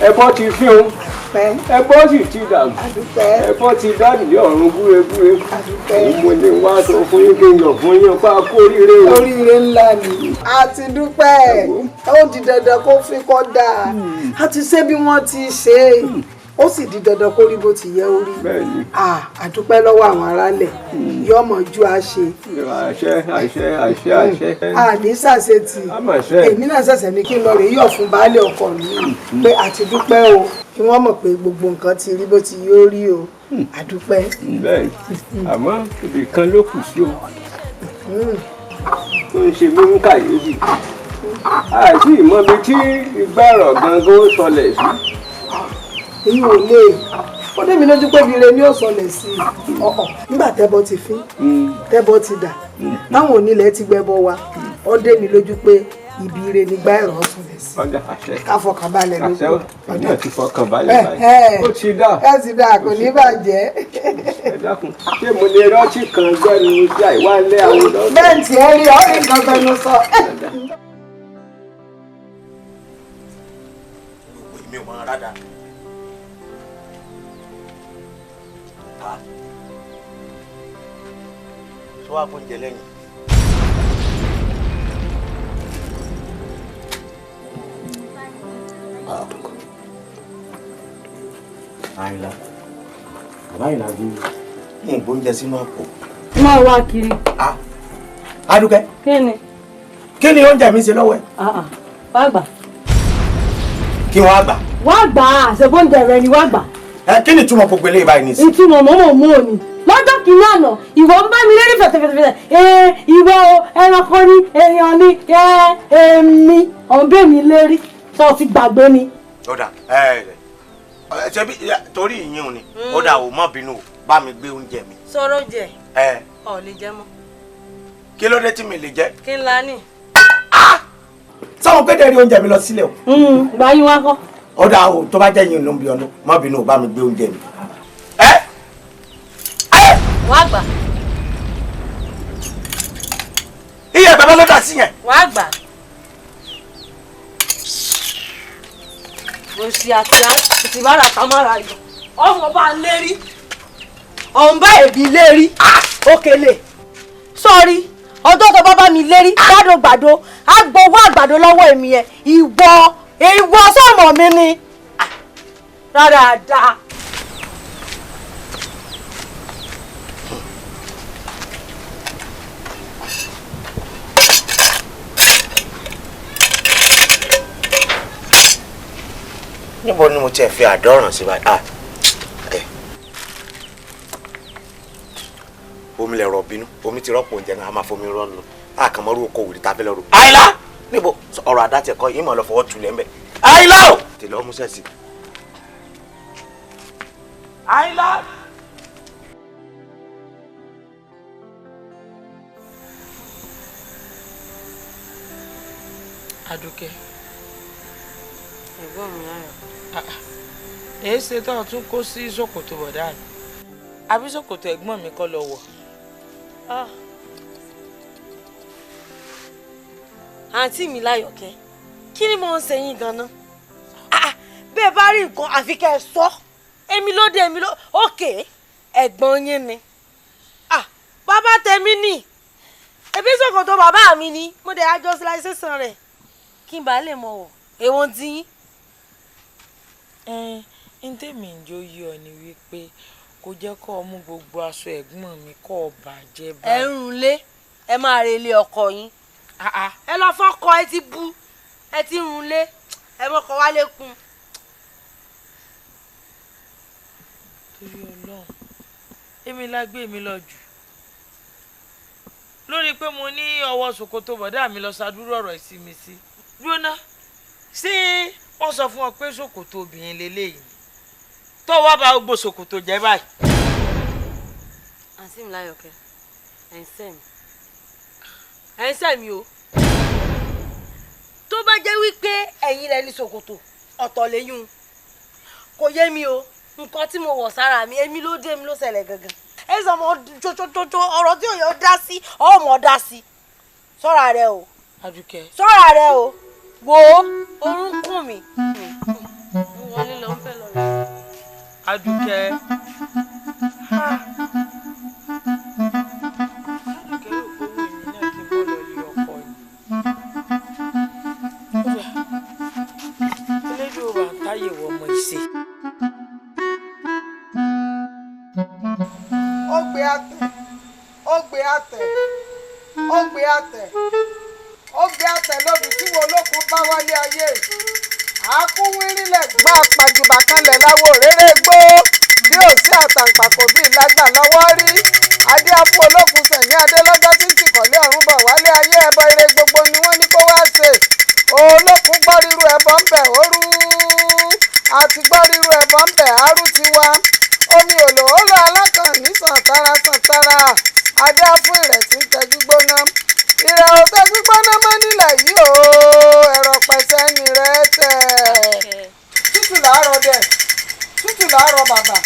Ẹbọ ti fi o, ẹbọ sì ti dàgbù, ẹbọ ti dádìlé ọ̀run gúregúre. Mo ní wá sọ fún yín kí n yọ̀ fún yín pa kó oríire o. Oríire ńlá ni. A ti dúpẹ́, ó di dandan kó fi kọ́ dáa. A ti ṣe bí wọ́n ti ṣe é. Ó sì di dandan kó rí bó ti yẹ orí. A dúpẹ́ lọ́wọ́ àwọn aráàlẹ̀. Yọmọ ju àṣẹ. Àṣẹ. Àní ṣàṣetì. Èmi náà ṣẹ̀ṣẹ̀ ní kí n lọ rè yọ̀ fún baálé ọkọ mi pé a ti dúpẹ́ o. Kí wọ́n mọ̀ pé gbogbo nǹkan ti rí bó ti yóò rí o. A dúpẹ́. Bẹ́ẹ̀ni, àmọ́ ibì kan ló kù sí o. Tó ń ṣe mí ń kàyéfì. Àti ìmọ̀bi tí ìgbàrọ̀ gangan ó sọlẹ̀ sí. Èyí ò lè ó dé mi lójú pé ibire ni ó sọlẹ̀ sí i nígbà tẹ́bọ ti fín tẹ́bọ ti dà táwọn onílẹ̀ ti gbẹ́bọ wa ó dé mi lójú pé ibire ni gbá ẹ̀rọ sọlẹ̀ sí i ká fọkàn balẹ̀ lójú ọjọ́ ti fọkàn balẹ̀ báyìí ó ti dà ẹ ti dà kò ní bàjẹ́. Ẹ dákun ṣé mo lè rántí kan gbẹ́nu sí àìwálé àwọn ọ̀dọ́. bẹ́ẹ̀ tí ẹ rí ọ́ ní nǹkan gbẹnu sọ. mi ò mọ rádà. tó wá kó jẹ lẹ́yìn. àyìnlá àbáyìnlá bí ní ìgbóúnjẹ sínú àpò. máa wá kiri. Adúkẹ́. kí ni oúnjẹ mi ṣe lọ́wọ́ ẹ̀. wá gbà. kí wọ́n á gbà. wá gbà àṣebóúnjẹ rẹ ni wá gbà. Kí ni ìtumọ̀ gbogbo eléyìí báyìí nísìnyí. ìtumọ̀ mọ́mọ́ mú òní lọ́jọ́ kìíní àná ìwọ ń bá mi lérí fẹ̀tẹ̀fẹ̀tẹ̀ ìwọ ẹranko ni èèyàn ni èmi ọ̀nbẹ́ mi lérí tó ti gbàgbé ni. ọ̀dà ṣe bí torí ìyín ni ọ̀dà ò má bínú o bá mi gbé oúnjẹ mi. sọ̀rọ̀ jẹ ọ̀ lè jẹ mọ́. kí ló dé tí mi lè jẹ. kí n la ní. sáwọn pété rí oúnjẹ mi lọ sílẹ̀ o. gbà yín wá kọ́. ọ̀dà o tó bá jẹ́ yín ló ń bí ọdún má bínú o bá mi gbé oúnjẹ mi. wá gbà. iye bàbá ló dà sí yẹn. wá gbà. mo ṣe àti bára tamara yọ ọmọ bá ń lérí ọ̀n bá èbí lérí òkèlè sọ́ọ́rí ọjọ́ tó bá bá mi lérí gbàdógbàdó agbowó àgbàdo lọ́wọ́ èmi yẹn ìwọ sọ́mọ mi ni rárá dáa. níbo ni mo tiẹ̀ fi àdọ́ràn sí báyìí. omi lè rọ bínú omi ti rọ́pò oúnjẹ náà a máa fomi rọ́ọ̀nù àkànmọ́rú oko òwúrì tá a fẹ́ lọ́rù. àyìnlá níbo ọ̀rọ̀ àdáti ẹ̀kọ́ yìí mọ̀ lọ fọwọ́ tulẹ̀ ńbẹ. àyìnlá o tèlé ọmú sẹ́sì. àyìnlá. Adúkẹ́. Ẹ̀gbọ́n mi Ayọ̀. Èé ṣe tó tún kó sí ṣòkòtò bọ̀dá mi. Àbí ṣòkòtò ẹ̀gbọ́n mi kọ́ lọ wọ̀. Àǹtí mi Láyọ̀kẹ́, kí ni mo ń ṣe yín gan-an? Bẹ́ẹ̀ bá rí nǹkan àfi kẹ́ ẹ sọ. Èmi ló òkè ẹ̀gbọ́n yín ni. Bàbá tèmi ni. Ebi ṣòkòtò bàbá mi ni. Mo dẹ̀ àjọ síláṣẹ́sàn rẹ̀. Kí n bá lè mọ̀ wọ̀. Èwo ti yín? N tèmi ń jó yí ọ ni wípé kò jẹ́ kó mú gbogbo aṣọ ẹ̀gbọ́n mi kó bàjẹ́ báyìí. Ẹ ń lé, ẹ máa relé ọkọ yín. Ẹ lọ fọ́kọ ẹ ti bú, ẹ ti run lé, ẹ mọ́kọ wálé kún. Torí Ọlọ́run, èmi lágbé mi lọ jù. Lórí pé mo ní ọwọ́ ṣòkòtò bọ̀dá mi lọ ṣàdúró ọ̀rọ̀ ìsinmi sí. Dúróná, ṣé wọ́n sọ fún ọ pé ṣòkòtò obìnrin lélẹ́yìí tó wá bá gbogbo ṣòkòtò jẹ́ báyìí? Àǹtí mi Láyọ̀kẹ́, ẹ̀ ń sẹ́ mi o. Tó bá jẹ́ wípé ẹ̀yin lẹ ní ṣòkòtò ọ̀tọ̀ lẹ́yìn kò yé mi o. Nǹkan tí mo wọ̀ sára mi èmi ló dé mi ló ṣẹlẹ̀ gangan. Ẹ sọ ọmọ jojojojo ọ̀rọ̀ tí òye dá sí ọmọ dá sí. Ṣọ́ra rẹ o. Adúkẹ́. Ṣọ́ra rẹ o. Wo orun kùn mí. Mo wọlé lọ ń fẹ́ lọ rẹ. Adúkẹ́. Ó gbé àtẹ̀ lóbi tí wo olókun bá wálé ayé. Àkúnwírílẹ̀ gbá pàjùbà kanlẹ̀ láwo rere gbó. Bí ò sí àtàǹpàkò bí ìlágbà lọ́wọ́ rí. Adé apú olókun sẹ̀ní adé lọ́jọ́ tí ń tìkọ̀lé ọ̀run bọ̀ wálé ayé ẹbọ ire gbogbo ni wọ́n ní kó wá ṣe. Olókun gbọ́ ríru ẹbọ ń bẹ̀ òru. Àti gbọ́ ríru ẹbọ ń bẹ̀ arú ti wá. Omi òlò ó lọ alákàn ní sàntara. Adé afún ìrẹsì ń tẹjú gbóná. Ìrẹ̀ ò tẹjú gbóná mọ́ nílẹ̀ yìí o. Ẹ̀rọ pẹ̀sẹ̀ ni rẹ̀ tẹ̀. Tútù làárọ̀ dẹ̀. Tútù làárọ̀ bàbà.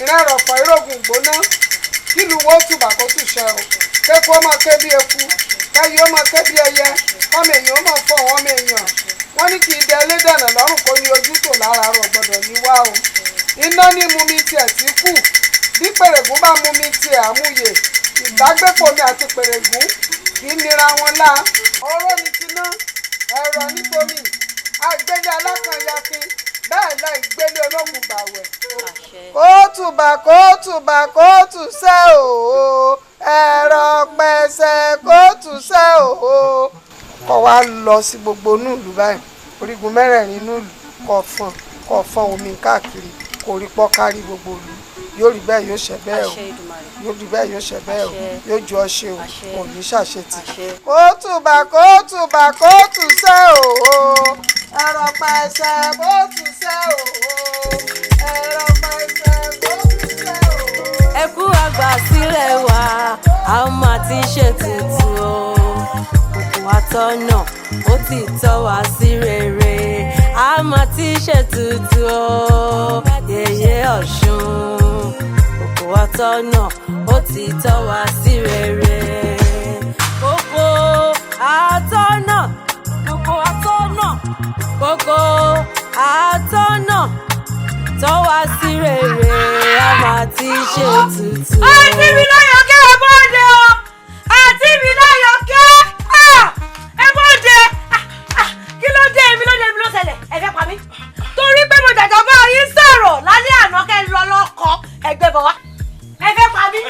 Ìrẹ̀ rọ̀pọ̀ ìrógùn gbóná. Kílù wo tùbà kó tù ṣẹ o. Kéku ó máa ké bí eku. Kẹ́yìn ó máa ké bí ẹyẹ. Ọmọ èèyàn ó máa fọ̀ ọmọ èèyàn. Wọ́n ní kí idẹ ẹlẹ́dẹ̀nà lọ́rùn kó ní ojú tò lára rọ̀ gbọ́dọ̀ ní wá o. Iná ní mumi tiẹ̀ tí kù. Bí pèrègùn bá mumi tiẹ̀ àmúyè. Ìdágbépọ̀ mi àti pèrègùn kì í nira wọn lá. Oró ni tiná, ẹ̀rọ ní tomi, àgbélé alákànyakin, bẹ́ẹ̀ la ìgbélé ológun gbàwẹ̀. Kóòtù sẹ́ o, ẹ̀rọ pẹ̀sẹ̀ kóòtù sẹ́ o. Kọ́ wa lọ sí gbogbo núùlù báyìí, orígun mẹ́rẹ̀ẹ̀rin núùlù kọ̀ fọ́n omi káàkiri, kò rí pọ́ kárí gbogbo ìlú. Yóò rí bẹ́ẹ̀ yóò ṣẹ bẹ́ẹ̀ o. Yóò rí bẹ́ẹ̀ yóò ṣẹ bẹ́ẹ̀ o. Yóò ju ọṣẹ o. Kò ní ṣàṣetì. Kóòtù sẹ́ o. Ẹ̀rọ pẹ̀sẹ̀ kóòtù sẹ́ o. Ẹ̀rọ pẹ̀sẹ̀ kóòtù sẹ́ o. Ẹ kú àgbà sílẹ̀ wá, a máa ti ṣètùtù o. Òkú àtọ́nà ó ti tọ́ wá sí rere. A máa ti ṣètùtù o. Yèyé Ọ̀ṣun. Òkú àtọ́nà ó ti tọ́ wá sí rere. Òkú àtọ́nà. Tọ́ wá sí rere, a máa ti ṣètùtù. Àǹtí mi Láyọ̀kẹ́ ẹ bọ́dẹ o! Àǹtí mi Láyọ̀kẹ́ ẹ bọ́dẹ! Kí ló dé èmi ló ṣẹlẹ̀? Ẹ fẹ́ pa mí? Torí pé mo jàjà bá yín sọ̀rọ̀ lálẹ́ àná kẹ́ lọ lọ́kọ ẹgbẹ́ bọ̀ wá. Ẹ fẹ́ pa mí?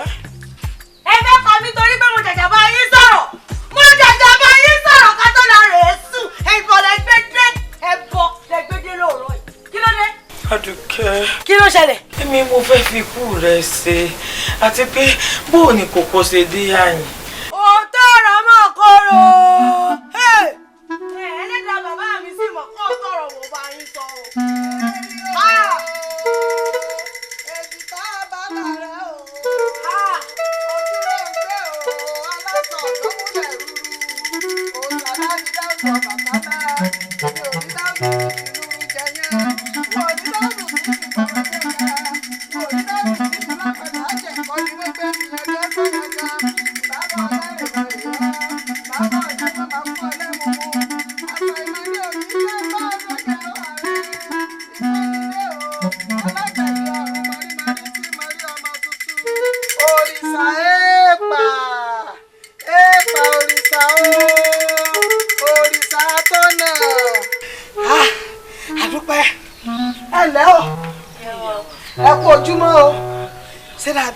Ẹ fẹ́ pa mí torí pé mo jàjà bá yín sọ̀rọ̀. Mo jàjà bá yín sọ̀rọ̀ ká tó lọ rèé sùn. Ẹ̀bọ̀ lẹ́gbẹ́dẹ́ lóòrọ̀ yìí. Kí ló dé? Adúkẹ́. Kí ló ṣẹlẹ̀? Kí ni mo fẹ́ fi ikú rẹ̀ ṣe? Àti pé bóò ni kòkó ṣe dé àyìn? Òótọ́ ọ̀rọ̀ mọ̀ kóró. Ẹlẹ́dàá bàbá mi sì mọ̀ kó tọ̀rọ̀ wò bá yín sọ o. Èjì tá a bá bàrẹ̀ o. Ojú rẹ̀ ń gbé o. Aláṣọ ọ̀dọ́kùnrin rúru. Òṣàlá ni dáhùn bàbá náà.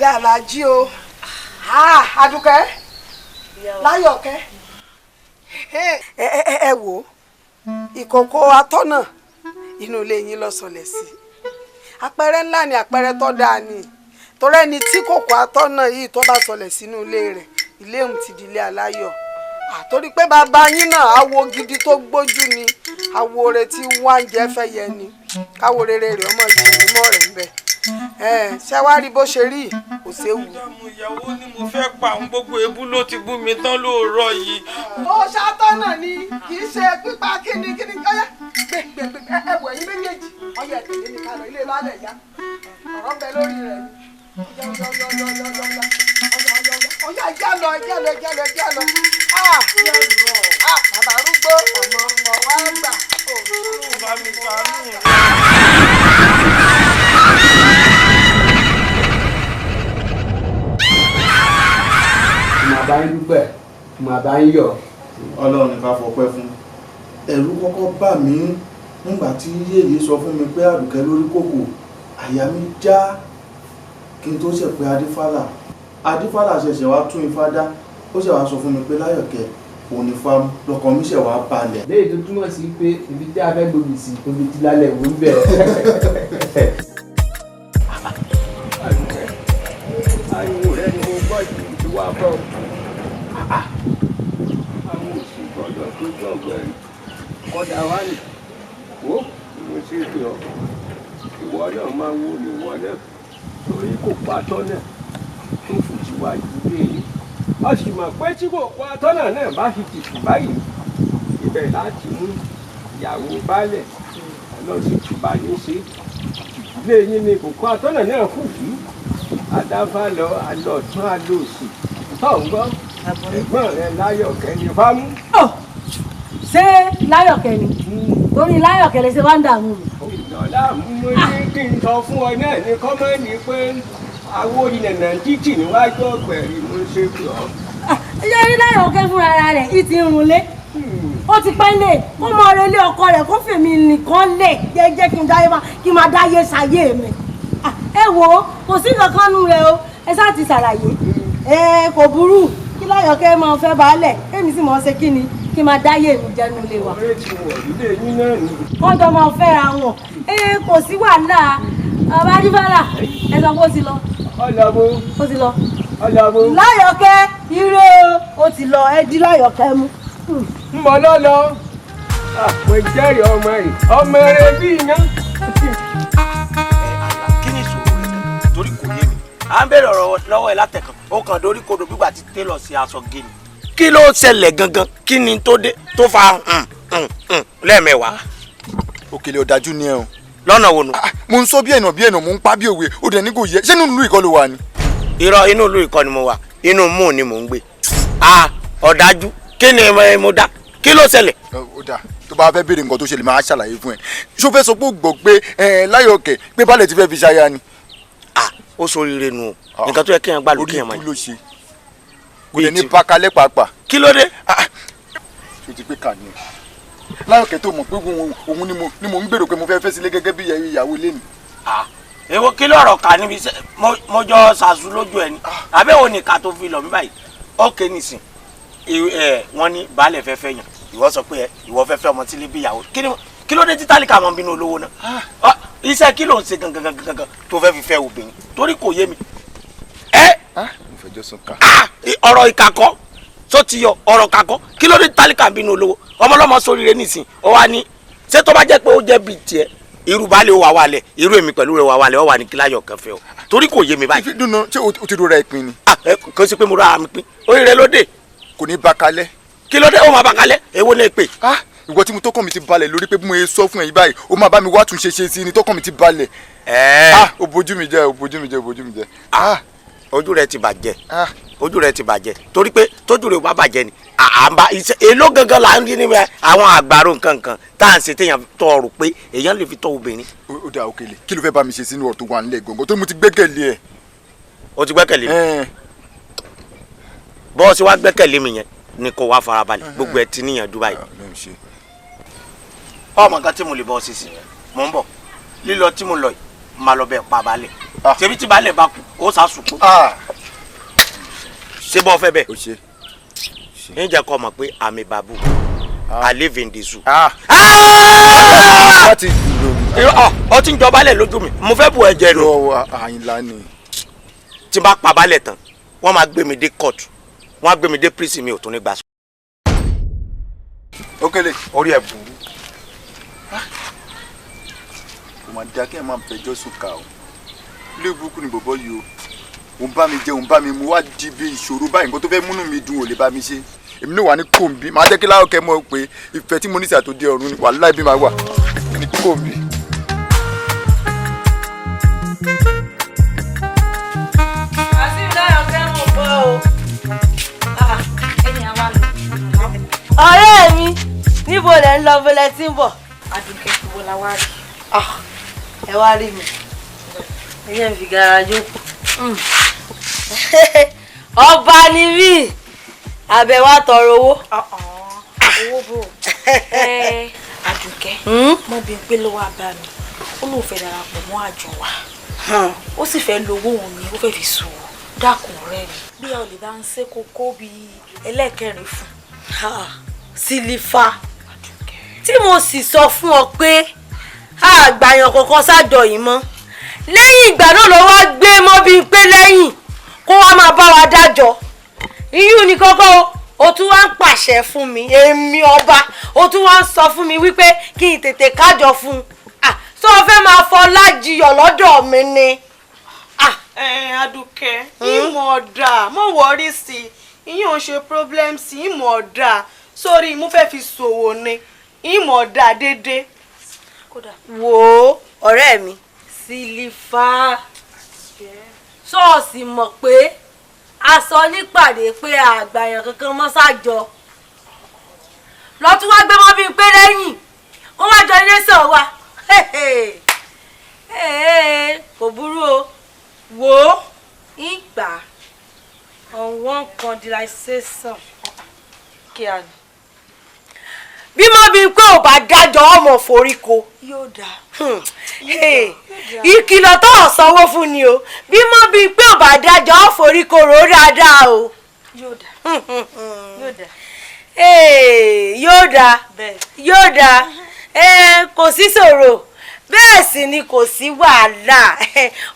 dáadáa la jí o. Adúkẹ́ Láyọ̀kẹ́ ẹ wò ìkòkò atọ́nà inú ilé yín lọ sọlẹ̀ sí àpẹẹrẹ ńlá ni àpẹẹrẹ tó dáa ni torí ẹni tí kòkò atọ́nà yìí tó bá sọlẹ̀ sínú ilé rẹ̀ ilé òun ti di ilé aláyọ̀ àtorí pé bàbá yín náà awo gidi tó gbójú ni awo rẹ̀ tí wá ń jẹ́ fẹ́ yẹ ni káwo rere rẹ̀ ọmọ ìgbìmọ̀ rẹ̀ ń bẹ ṣé wàá rí bó ṣe rí kò séwu. ìyàwó ni mo fẹ́ pa àwọn gbogbo ebú ló ti bú mi tán lóòrọ̀ yìí. ó ṣàtọ́nà ni kì í ṣe pípa kíni ọyá gbẹgbẹgbẹ ẹwọ ẹ̀yin méjèèjì ọyá ẹtẹlẹ ní kálọ ilé lálẹ́ ìyá ọ̀rọ̀ bẹ lórí rẹ̀ ọyá ìjà lọ bàbá arúgbó ọmọ wa gbà. bá mi sàánú. màá bá yín dúpẹ́ màá bá yín yọ̀. Ọlọ́run ní ká fọpẹ́ fún. Ẹ̀rù kọ́kọ́ bà mí nígbà tí yèyé sọ fún mi pé Àdùkẹ́ lórí kòkò àyà mi já kí n tó ṣe pé Adífálà ṣẹ̀ṣẹ̀ wá tún ifá dá ó ṣẹ̀ wá sọ fún mi pé Láyọ̀kẹ́ òun ní fámú lọkàn mi ṣẹ̀ wá balẹ̀. léyìí tó túmọ̀ sí pé ibi tí a fẹ́ gbòmì sí tóbi tí lálẹ́ ìwé ń bẹ̀rẹ̀. Àdùkẹ́ ariwo rẹ ni mo gbọ́ yìí ti wá bọ̀ àwọn òsì gbọ́dọ̀ tó gbọ̀ngbẹ̀ kọ́dà wá ní wo mo ṣe pé ọ ìwọ náà máa wo ni ìwọ náà torí kò pa tọ́nà tó fi síwájú lé yìí a sì mọ̀ pé tí kò pa tọ́nà náà bá fi tìtù báyìí ibẹ̀ láti mú ìyàwó baálẹ̀ lọ sí tùbá ní ṣe ilé yín ni kò pa tọ́nà náà kù sí adáfá lọ alọ̀tún alòsì tó ń gbọ́ ẹ̀gbọ́n rẹ Láyọ̀kẹ́ ní fámú. ṣé Láyọ̀kẹ́ ni torí Láyọ̀kẹ́ lè ṣe wá ń dààmú mi. ìdọ̀lá mo ní kí n sọ fún ọ náà ní kọ́mọ́nì pé awo ìnànà títì níwájú ọ̀gbẹ̀rì mo ṣe pé ọ. ṣé rí Láyọ̀kẹ́ fúnra rẹ̀ ì ti rùn lé ó ti pẹ́ lé kó mọ ọ̀rẹ́ ilé ọkọ rẹ̀ kó fèmí nìkan lè jẹ́ kí n máa dáyé ṣayé mi. ẹ wo kò sí kankan nù rẹ o ẹ ṣáà ti ṣàlàyé kò burú kí Láyọ̀kẹ́ máa fẹ́ baálẹ̀ èmi sì máa ṣe kí ni kí n máa dáyé mi jẹnu ilé wa. ọ̀rẹ́ ti wọ̀ nílé yín náà ni. wọ́n jọ máa fẹ́ra wọn kò sí wàhálà Adífálà ẹ sọ pé ó ti lọ. ọlọ́bù. ó ti lọ. ọlọ́bù. Láyọ̀kẹ́ ire ó ti lọ ẹ dí Láyọ̀kẹ́ mú. ń bọ̀ lọ́lọ́ àpò ìjẹ́rìí ọmọ rẹ̀ bí iná. kí ni ìṣòro rẹ gan torí kò yé mi à ń bèrè ọ̀rọ̀ lọ́wọ́ ẹ látẹ̀kàn ó kàn dórí kodò gbígbà tí télọ̀ sí aṣọ gé mi kí ló ṣẹlẹ̀ gangan kí ni tó dé tó fa lẹ́ẹ̀mẹ́wàá. Òkèlè ọ̀dájú ni ẹ o. lọ́nà wo nu. mo ń sọ bí ẹ̀nà mo ń pa bí òwe ó dẹ̀ ní kò yẹ ṣé inú ìlú ìkọ́ ló wà ni. irọ́ inú ìlú ìkọ́ ni mo wà inú mú ni mò ń gbé. ọ̀dájú kí ni mo dá kí ló ṣẹlẹ̀. ó dà tó bá fẹ́ béèrè nǹkan tó ṣẹlẹ̀ máa ṣàlàyé fún ẹ ṣó fẹ́ sọ pé ó gbọ́ pé Láyọ̀kẹ́ pé baálẹ̀ ti fẹ́ fi ṣaya ni. ó ṣoríire nu o nǹkan tó yẹ kéèyàn gbà ló kéèyàn máa orí ikú ló ṣe kò lè ní bákalẹ̀ pàápàá. kí ló dé. ṣó ti pé kà ní Láyọ̀kẹ́ tó mọ̀ pé òun ni mo ń gbèrò pé mo fẹ́ fẹ́ sílé gẹ́gẹ́ bí ìyàwó ilé mi. èwo kí lọ́rọ̀ kà níbi mo jọ ṣàṣù lójú ẹ ni àbẹ́wò ni ká tó fi lọ mí báyìí ókè nìsín wọ́n ní baálẹ̀ fẹ́ fẹ́ yàn ìwọ sọ pé ìwọ fẹ́ fẹ́ ọmọ tí lè bí ìyàwó kí ló dé tí tálíkà mọ́ bínú olówó náà iṣẹ́ kí ló ń ṣe gangan tó fẹ́ fi fẹ́ obìnrin torí kò yé mi. mo fẹjọ́ sùn ká. ọ̀rọ̀ ìkàkọ́ tó ti yọ ọ̀rọ̀ kakọ́ kí ló dé tálíkà bínú olówó ọmọlọ́mọ sóríire nìsín ó wá ní ṣé tó bá jẹ́ pé ó jẹ́ bíi tiẹ̀ irú baálé ó wà wálẹ̀ irú èmi pẹ̀lú rẹ̀ wà wálẹ̀ ó wà ní kí Láyọ̀kẹ́ fẹ́ o torí kò yé mi báyìí. ìfidùnú ṣé o ti rora ìpín ni. kò sí pé mo ra àmì pín oríire ló dé. kò ní bakalẹ̀. kí ló dé ó máa bakalẹ̀ èwo lè pè. ìwọ tí mo tọkàn mi ti balẹ̀ lórí pé bí mo yẹ sọ fún ẹ̀yin báyìí ó máa bá mi wá tún ṣe sí ni tọkàn mi ti balẹ̀. ó bójú mi jẹ́ ó bójú mi jẹ́ ó bójú mi jẹ́. ojú rẹ ti bàjẹ́ ojú rẹ ti bàjẹ́ torí pé tójú rẹ ò bá bàjẹ́ ni àbá iṣẹ́ èló gangan là ń rí níbi àwọn àgbàro nǹkan tá à ń ṣe téèyàn tọ́ rò pé èèyàn lè fi tọ́ obìnrin. ó dà Òkèlè kí ló fẹ́ bá mi ṣe sínú ọ̀rọ̀ tó wà nílẹ̀ gbọ̀ngàn tó mo ti gbẹ́kẹ̀lé ẹ̀. o ti gbẹ́kẹ̀lé mi bọ́ọ̀sì wá gbẹ́kẹ̀lé mi yẹn ni kò wá farabalẹ̀ gbogbo ẹ̀ ti níyànjú báyìí. ọmọ nǹkan tí mo lè bọ́ sí sí mò ń bọ̀ lílọ tí mo lọ yìí máa lọ bẹ́ẹ̀ pa balẹ̀ ṣebí tí balẹ̀ bá kú ó sá sùn kú ṣé bọ́ fẹ́ bẹ́ẹ̀ ń jẹ́ kó mọ̀ pé àmì babu I live in the zoo. Ó ti ń jọ balẹ̀ lójú mi mo fẹ́ bu ẹ̀jẹ̀ nù. Àyìnlá ni. Tí n bá pa balẹ̀ tán wọ́n máa gbé mi dé court wọ́n á gbé mi dé prison mi ò tún ní gbà sọ. Okele orí ẹ̀ burú. Kò máa dá kí ẹ máa bẹjọ́ sùn ká o. Ilé burúkú ni bọ̀bọ̀ yìí o. Òun bá mi jẹ òun bá mi mu wá di bí ìṣòro báyìí nǹkan tó fẹ́ múnú mi dùn ò lè bá mi ṣe. Èmi náà wà ní kòǹbí máa jẹ́ kí láwọn kẹ́ mọ̀ pé ìfẹ́ tí mo ní sí àtòdì ọ̀run ni wàhálà ibi máa wà ní kòǹbí. ọ̀rẹ́ mi níbo lẹ ń lọ bọ́lẹ̀ tí ń bọ̀. Àdùkẹ́ ìwọ la wá rí. ẹ wá rí mi ẹ yẹn fi garajú ọba ni mí abẹ wa tọrọ owó. Owó bò. Àdùkẹ́ mọ bí n pé ló wá bá mi ó lóun fẹ́ darapọ̀ mọ́ àjọ wa ó sì fẹ́ lo owó òun ni ó fẹ́ fi sùn dákun ọ̀rẹ́ mi bí a ò lè bá ń ṣe kókó bíi ẹlẹ́ẹ̀kẹrin fún. Sílífà tí mo sì sọ fún ọ pé àgbàyàn kankan sájọ yìí mọ́ lẹ́yìn ìgbà náà ló wá gbé mọ́ bí pé lẹ́yìn kó wá máa bá wa dájọ́ iyún ni kọ́kọ́ o tún wá ń pàṣẹ fún mi èmi ọba o tún wá ń sọ fún mi wípé kí n tètè kájọ fún un sọ fẹ́ máa fọlá jiyọ̀ lọ́dọ̀ mi ni. Àdùkẹ́ ìmọ̀ ọ̀dà mọ̀ wọ́rí sí i ìyẹn ò ṣe problem sí ìmọ̀ ọ̀dà sórí mo fẹ́ fi ṣòwò ni ìmọ̀ ọ̀dà déédéé. Wò ó ọ̀rẹ́ mi Sílífà ṣọ́ọ̀ṣì mọ̀ pé a sọ nípàdé pé àgbàyàn kankan mọ́ sájọ lọ́tún wá gbé mọ́ bíi pé lẹ́yìn kó wá jọ ilé sọ̀ wa kò burú o wò ó ìgbà on one condensation kí a ní. bí mo bí pé ò bá dájọ́ ọmọ foríko yóò dáa. ìkìlọ̀ tó ọ̀ sanwó fún ni o bí mo bí pé ò bá dájọ́ foríko rò dáadáa o. yóò dáa. yóò dáa. yóò dáa yóò dáa kò sí ṣòro bẹ́ẹ̀ sì ni kò sí wàhálà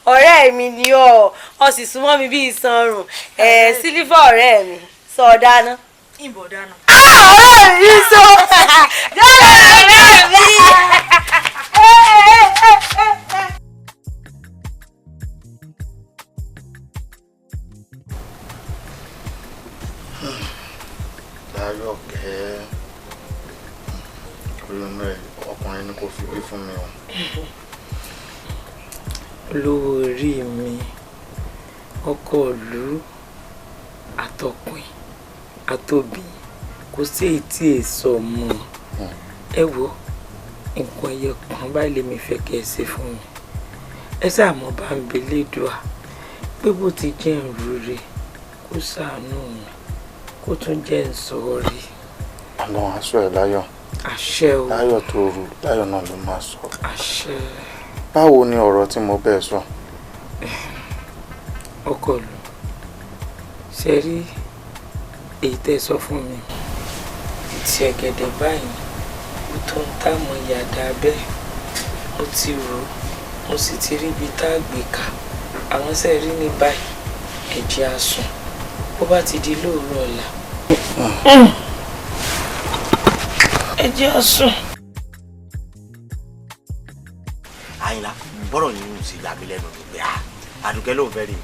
ọ̀rẹ́ mi ni ọ sì súnmọ́ mi bí ìsanrùn Sílífà ọ̀rẹ́ mi sọ dáná. ìbò dáná. ọ̀rẹ́ mi sọ dáná ọ̀rẹ́ mi. Láyọ̀kẹ́ olùmọ̀ ọkùnrin ni kò fi bí fún mi o. Olówó orí mi ọkọ ìlú àtọkùn àtòbí kò sí èyí tí èso mú ẹ wo nǹkan ẹyẹ kan báyìí lèmi fẹ́ kẹ́ ẹ ṣe fún mi ẹ ṣàmọ́ bá ń belé dùà pé bó ti jẹ́ ìrúre kó ṣàánú mi kó tún jẹ́ ìsọ̀rí. Ọlọ́run aṣọ ẹ̀ láyọ̀. Àṣẹ o. Láyọ̀ tó rú láyọ̀ náà ló máa sọ. Àṣẹ. Báwo ni ọ̀rọ̀ tí mo bẹ́ẹ̀ sọ? Ọkọ lù ṣe rí èyí tẹ́ sọ fún mi ti ẹ̀gẹ̀dẹ̀ báyìí ó tó ń táwọn yàdá bẹ́ẹ̀ mo ti rò ó mo sì ti rí ibi tá a gbé ká àwọn ṣe rí ní báyìí ẹ̀jẹ̀ á sùn bó bá ti di lóòrọ̀ ọ̀la ẹ̀jẹ̀ á sùn. Àyìnlá bọ́rọ̀ yìí ń ṣe yàgbé lẹ́nu mi pé Àdùkẹ́ ló ń fẹ́ rí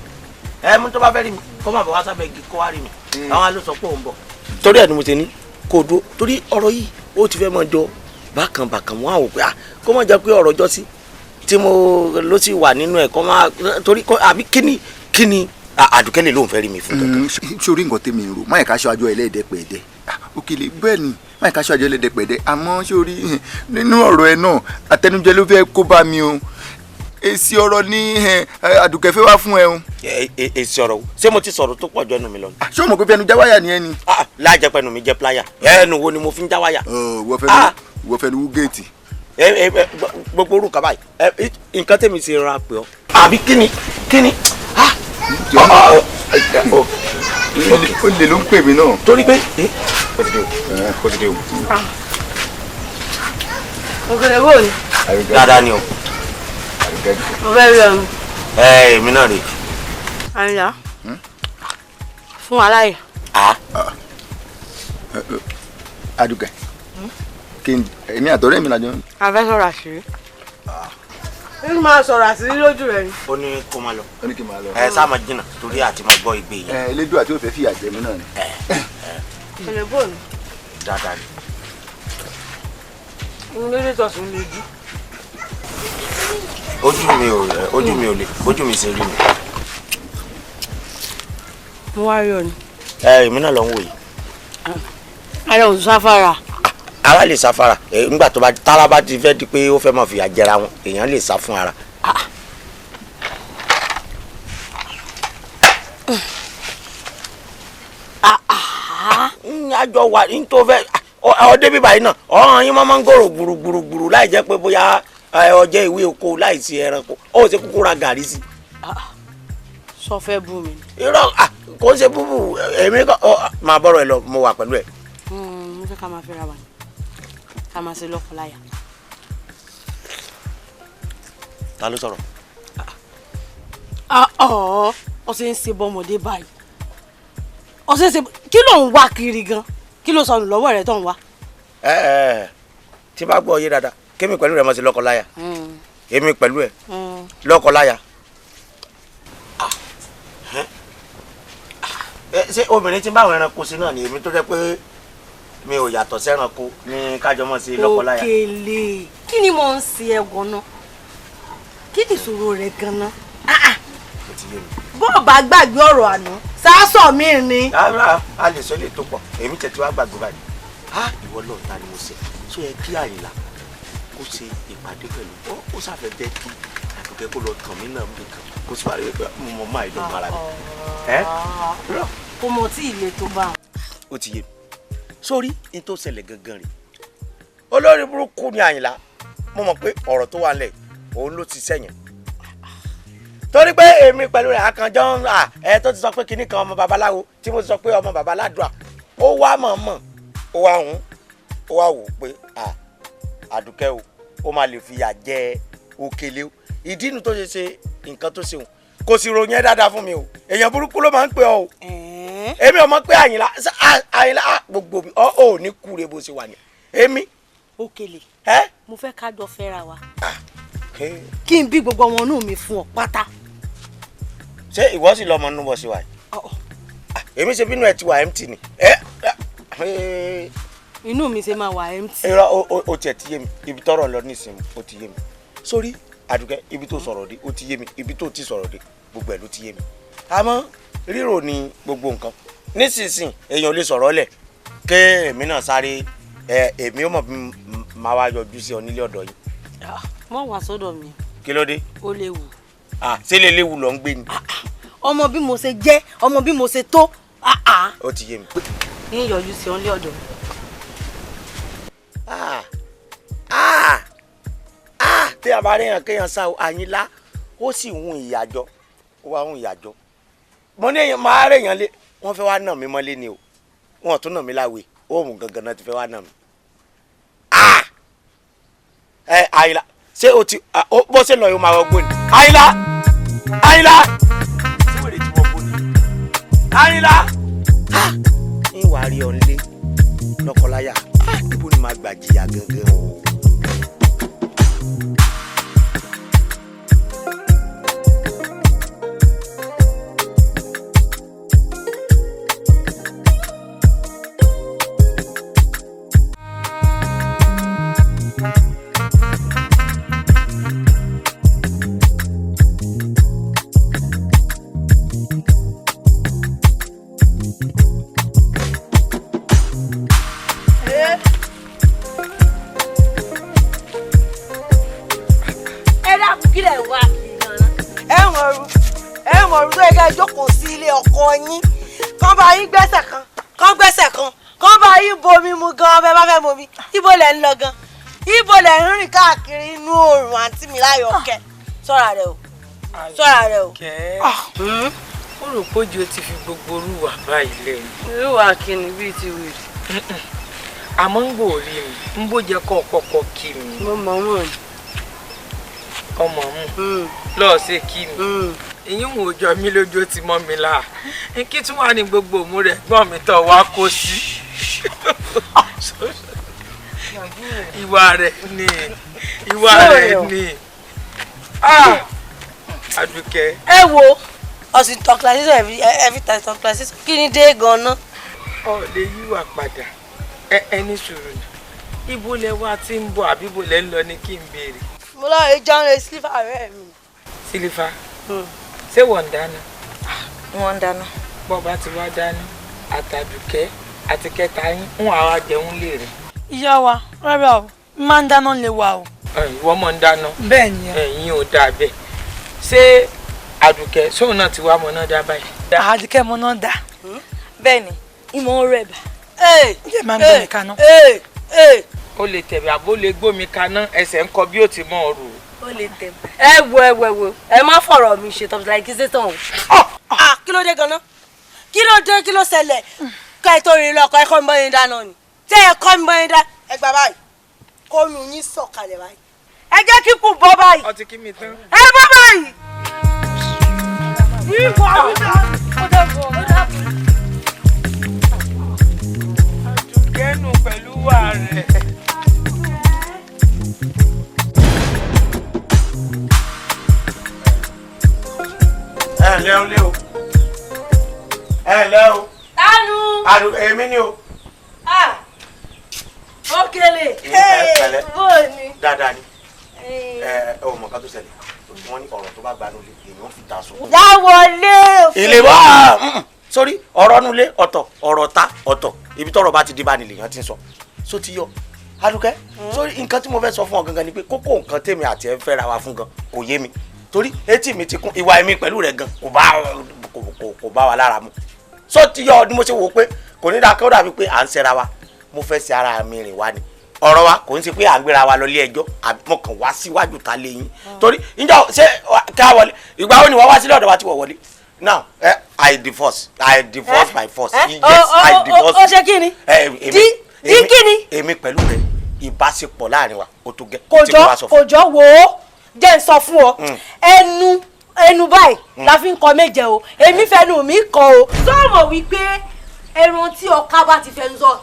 mi mú tó bá fẹ́ rí mi kó má bọ̀ wá sábẹ́ igi kó wá rí mi àwọn aló sọ pé òun bọ̀. torí ẹ̀ ni mo ti ní kó o dúró torí ọ̀rọ̀ yìí ó ti fẹ́ mọ́ jọ bákan wọn àwọn pé kó má jẹ́ pé ọ̀rọ̀ jọ sí tí mo ló sì wà nínú ẹ̀ kó má torí àbí kíni Àdùkẹ́ lè ló ń fẹ́ rí mi fún kankan. sórí nǹkan tèmi rò máyì ká ṣáájú ẹlẹ́ẹ̀dẹ́pẹ̀ẹ́dẹ́ òkèlè bẹ́ẹ̀ ni máyì ká ṣáájú ẹlẹ́ẹ̀dẹ́pẹ̀ẹ́dẹ́ àmọ́ sórí nínú ọ̀rọ̀ ẹ náà àtẹnujẹ ló fẹ́ kó bá mi o èsì ọ̀rọ̀ ní Àdùkẹ́ fẹ́ wá fún ẹ o. èsì ọ̀rọ̀ ṣé mo ti sọ̀rọ̀ tó pọ̀ jọ ẹnu mi lọ. ṣé o mọ̀ pé fẹnu já wáyà ni ẹ ni. láàjẹ pẹ̀lú mi jẹ́ pláyà ẹnu wo ni mo fi ń já wáyà. wọ́n fẹnu wú géètì. gbogbo orúkọ báyìí nǹkan tèmi ṣe ra pé ọ àbí kíni ó lè ló ń pè mí náà. torí pé kó ti dé o. ògèdè bò ní. dáadáa ni o. mo fẹ́ rí ọ̀run. èmi náà rè. àyìnlá fún aláì. Adùkẹ́ kí n èmi àtọ̀rẹ́ mi lájọ. a fẹ́ sọ̀rọ̀ àṣírí. ní máa sọ̀rọ̀ àṣírí lójú rẹ̀ ni. ó ní kó máa lọ. ó ní kí n máa lọ. sáà máa jìnnà torí àti máa gbọ́ igbe yẹn. elédùn àti òfé fìyà jẹ mí náà ni. ògèdè bò ní. dáadáa ni. n lórí tọ̀sùn lè jú. ojú mi ò lè bójú mi ṣe rí mi. mo wá rí ọ ni. èmi náà lọ ń wò yìí. ara ò sáfara. ara lè sáfara nígbà tó bá tára bá ti fẹ́ di pé ó fẹ́ máa fìyà jẹra wọn èèyàn lè sá fún ara. àjọ wà ní tó fẹ́ ọdẹ bíbá yìí náà ọ̀hún yín máa ń gòrò gbùrùgbùrù láì jẹ́ pé bóyá ọjẹ́ ìwé oko láì sí ẹranko ó ṣe kúkú ra gàrí sí. sọ fẹ́ bú mi. irọ́ kò ṣe búbù èmi máa bọ́rọ̀ ẹ lọ mo wà pẹ̀lú ẹ. mo fẹ́ ká máa fẹ́ra wa ni ká máa ṣe lọ́kọláya. ta ló sọ̀rọ̀. ọ ṣe ń ṣe bọ́mọdé báyìí ọ ṣe ń ṣe kí ló ń wá kiri gan kí ló sọnù lọ́wọ́ rẹ tó ń wá. tí bá gbọ́ yé dáadáa kémi pẹ̀lú rẹ̀ mọ̀ sí lọ́kọláya èmi pẹ̀lú ẹ̀ lọ́kọláya. ṣé obìnrin tí ń bá àwọn ẹranko sí náà ni èmi tó jẹ́ pé mi ò yàtọ̀ sẹ́ranko ní kájọ mọ̀ sí lọ́kọláya. Òkèlè kí ni mo ń ṣe ẹ gan-an kí ni ìṣòro rẹ gan-an bó o bá gbàgbé ọ̀rọ̀ àná sásọ mi ni. a lè sọ ilé tó pọ̀ èmi tẹ̀tí wá gbàgbé báyìí ìwọ náà ta ni mo ṣe ṣó yẹ kí Àyìnlá kó ṣe ìpàdé pẹ̀lú ó ṣàfẹ́ jẹ́ kí Àdùkẹ́ kó lọ tàn mí náà nìkan kó sì wà lórí pé mo mọ máa ìlú mara mi. kò mọ tí ilé tó bá. ó ti yé mi sórí ní tó ṣẹlẹ̀ gangan rè olórí burúkú ni Àyìnlá mo mọ̀ pé ọ̀rọ̀ tó wà lẹ̀ òun ló ti sẹ́yìn torí pé èmi pẹ̀lú rẹ̀ akànjọ́ tó ti sọ pé kinní kan ọmọ babaláwo tí mo ti sọ pé ọmọ babaládùá ó wá mọ̀ọ́mọ̀ ó wá hùn ó wá wò ó pé Àdùkẹ́ o ó máa lè fìyà jẹ Òkèlè o ìdí inú tó ṣe nǹkan tó ṣe òun kò sì ròyìn ẹ́ dáadáa fún mi o èèyàn burúkú ló máa ń pè ọ́ o èmi ò mọ̀ pé Àyìnlá gbogbo mi ò ní kúre bó ṣe wà ní èmi. Òkèlè mo fẹ́ ká jọ fẹ́ra wa kí n bí gbogbo ọmọ inú mi fún ọ pátá. ṣé ìwọ sì lọmọ inú bọ sí wa yìí èmi ṣe bínú ẹ ti wà empty ni. inú mi ṣe máa wà empty. irọ́ o tiẹ̀ ti yé mi ibi tọ́rọ̀ lọ nísìnyí o ti yé mi sórí Àdùkẹ́ ibi tó sọ̀rọ̀ dé o ti yé mi ibi tó ti sọ̀rọ̀ dé gbogbo ẹ̀ ló ti yé mi àmọ́ rírò ni gbogbo nǹkan nísinsìnyí èèyàn lè sọ̀rọ̀ lẹ̀ ké èmi náà sáré èmi ó mọ̀ bí máa wá yọjú sí ọ nílé ọ̀dọ̀ yìí. mọ wá sọ́dọ̀ mi. kí ló dé. ó léwu. ṣé lè léwu lọ ń gbé ni. ọmọ bí mo ṣe jẹ́ ọmọ bí mo ṣe tó. ó ti yé mi. ní yọjú sí ọ nílé ọ̀dọ̀ mi. tí a bá rí yàn kéèyàn sá Àyìnlá ó sì hun ìyàjọ ó wá hun ìyàjọ mo ní èèyàn máa rẹ̀ yàn lé wọ́n fẹ́ wá nà mí mọ́lé ni o wọ́n tún nà mí láwèé òun gangan náà ti fẹ́ wá nà mí. Àyìnlá ṣé o ti bó ṣe lọ yóò máa wọgbó ni Àyìnlá ṣé wèrè tí wọ́n gbó ni Àyìnlá ń wàá rí ọ nílé lọ́kọláya ibo ni màá gbà jìyà gangan o. jókòó sí ilé ọkọ yín kán bá yín gbẹ́sẹ̀ kan kán bá yín bomi mu gan ọbẹ̀ bá fẹ́ bomi ibo lẹ̀ ń lọ gan ibo lẹ ń rìn káàkiri inú oòrùn àǹtí mi Láyọ̀kẹ́ ṣọ́ra rẹ o ṣọ́ra rẹ o. ó rò pójú ó ti fi gbogbo orúwà báyìí lẹ́nu. irúwà kìíní bíi ti wèrè. àmọ́ ń gbò rí mi ń bó jẹ́ kọ́ kọ́kọ́ kí mi. mo mọ̀ wọ́n ni. ọmọ mu lọ́ọ̀ ṣe kí mi. ìyún wò jọ mí lójú ó ti mọ́ mi la kí tún wà ní gbogbo òmu rẹ̀ gbọ́n mi tọ̀ wá kó sí. ìwà rẹ̀ ni Àdùkẹ́. ẹ wo ọ̀sìn tọ́kílásísọ every time tọ́kílásísọ kí ni dé gan-an. ọ lè yíwà padà ẹni sùúrù ni ibo lẹ wá tí ń bọ̀ àbí ibo lẹ ń lọ ní kí n béèrè. mo lọ rí john ray sílífà rẹ mi. sílífà ṣé wọ́n ń dáná. wọ́n ń dáná. bọ́ba ti wá dáná àtàdùkẹ́ àti kẹta yín ń àwa jẹun lè rè. ìyá wa rárá o máa ń dáná lè wà o. ìwọ mọ̀ ń dáná. bẹ́ẹ̀ ni. ẹ̀yin ò dáa bẹ́ẹ̀ ṣé Àdùkẹ́ sóun náà ti wá mọ náà dá báyìí. Àdùkẹ́ mọ náà dá. bẹ́ẹ̀ ni ìmọ̀ rẹ̀ bà. ǹjẹ́ máa ń gbé mi kaná. ó lè tẹ̀bẹ̀ àbó lè gbómi kaná ẹsẹ̀ ń kọ bí ó ti mọ̀ ọ́ rò. ó lè tẹ̀bẹ̀. ẹ má fọ̀rọ̀ mi ṣe tọ́jú láì kí ṣe tán o. kí ló dé gan-an kí ló ṣẹlẹ̀ ká ẹ tó rí lọ́kọ̀ ẹ kọ́ mi bọ́ yín dáná ni tẹ́ ẹ kọ́ mi bọ́ yín dá ẹ gbà báyìí kó nu yín sọ̀kalẹ̀ báyìí ẹ jẹ́ kí kù bọ́ báyìí. ọtí kí mi tán. ẹ bọ́ báyìí. ìwọ àwùjọ ó dẹ́gbọ̀ ó dẹ́gbọ̀. Àdùkẹ́ nù pẹ̀lú wà rẹ̀. ẹ ǹlẹ́ o lé o ẹ ǹlẹ́ o. Tánú. èmi ni o. Òkèlè. pẹ̀lẹ́ bóòní. dáadáa ni ò mọ̀ ká tó ṣẹlẹ̀ wọ́n ní ọ̀rọ̀ tó bá gbanú lé èèyàn fi ta sọ. dáwọlé. ilé wa sórí ọ̀rọ̀ nulẹ̀ ọ̀tọ̀ ọ̀rọ̀ ta ọ̀tọ̀ ibi tọ́rọ̀ bá ti di bá ni lèèyàn ti ń sọ so ti yọ Àdùkẹ́ sórí nǹkan tí mo fẹ́ sọ fún ọ gangan ni pé kókó nǹkan tèmi àti ẹ fẹ́ ra wa fún gan kò yé mi torí etí mi ti kún ìwà èmi pẹ̀lú rẹ̀ gan kò bá wa lára mu so ti yọ ni mo ṣe wò pé kò ní dáa kí ó dàbí pé à ń ṣẹra wa mo fẹ́ ṣe ara mi rìn wá ni ọ̀rọ̀ wa kò ń ṣe pé à ń gbéra wa lọ ilé ẹjọ́ mo kàn wá síwájú ta lé yín torí ǹjọ́ ṣé ká wọlé ìgbà wo ni wọ́n wá sílẹ̀ ọ̀dọ̀ wa ti wọ̀ wọlé now I divorce by force yes I divorce. o ṣe kí ni di kí ni. èmi pẹ̀lú rẹ ìbáṣepọ̀ láàrin wa ó tó gẹ́. kò jọ wo jẹ́ n sọ fún ọ ẹnu báyìí la fi ń kọ méje o èmi fẹnu mi kọ o sọ́ọ̀mọ̀ wípé ẹran tí ọká bá ti fẹnu sọ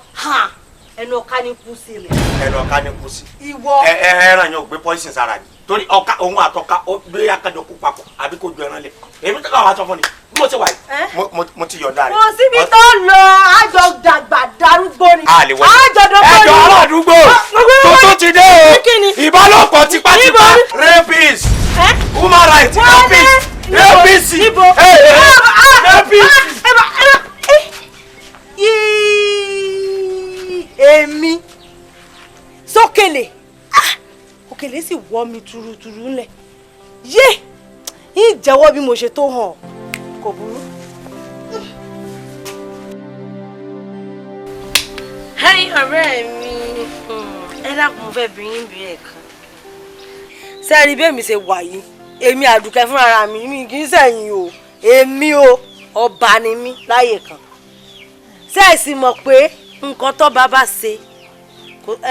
ẹnu ọká ní kú sí rẹ. ẹnu ọká ní kú sí. ìwọ ẹran yẹn ò gbé poison sára ni torí ọká òun àtọká ó gbé akájọ kú papọ̀ àbí kó ju ẹran lẹ èmi tó kà wá sọ fún ni bí mo ṣe wà yìí mo ti yọ̀ǹda rẹ. kò síbi tó lọ àjọ dàgbà darúgbó ni àjọ dọgbó ni. ẹjọ aládùúgbò tuntun ti dé o ìbálòpọ̀ tipátipá rapist human rights rapist èmi sókèlè òkèlè sì wọ́ mi turuturu ńlẹ̀ yé yín jẹ́wọ́ bí mo ṣe tó hàn kò burú. ẹ̀yin ọ̀rẹ́ mi ẹ dákun mo fẹ́ bí yín bí ẹ̀kan sẹ́ẹ̀rí bẹ́ẹ̀ mi ṣe wà yìí èmi Àdùkẹ́ fúnra mi kì í sẹ́yìn o èmi o ọba ni mí láyè kan sẹ́ẹ̀sì mọ̀ pé nǹkan tó bá ṣe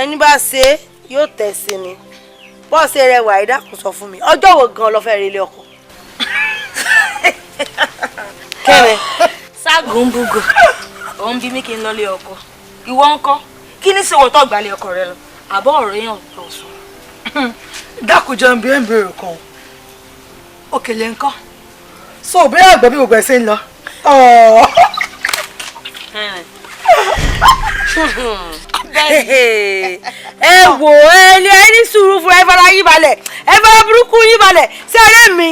ẹni bá ṣe yóò tẹ̀sí ni bọ́ọ̀sì rẹ̀ wà ẹ dákun sọ fún mi ọjọ́ wo gan ló fẹ́ rí ilé ọkọ. kẹ́rẹ̀ ságùn búgò òun bí mi kí n lọ lé ọkọ ìwọ ńkọ́ kí ní ṣe wọ́n tó gbà lé ọkọ rẹ lọ àbọ̀ ọ̀rọ̀ yẹn lọ sọ. dákújọ ń bí ẹ̀ ń bèrè kan Òkèlè ńkọ́ so òbí àgbọ̀ bí gbogbo ẹ̀ ṣe ń lọ. ẹ wò ẹ ní ẹni sùúrù fún ẹ fara yín balẹ̀ ẹ fara burúkú yín balẹ̀ sí ọ̀rẹ́ mi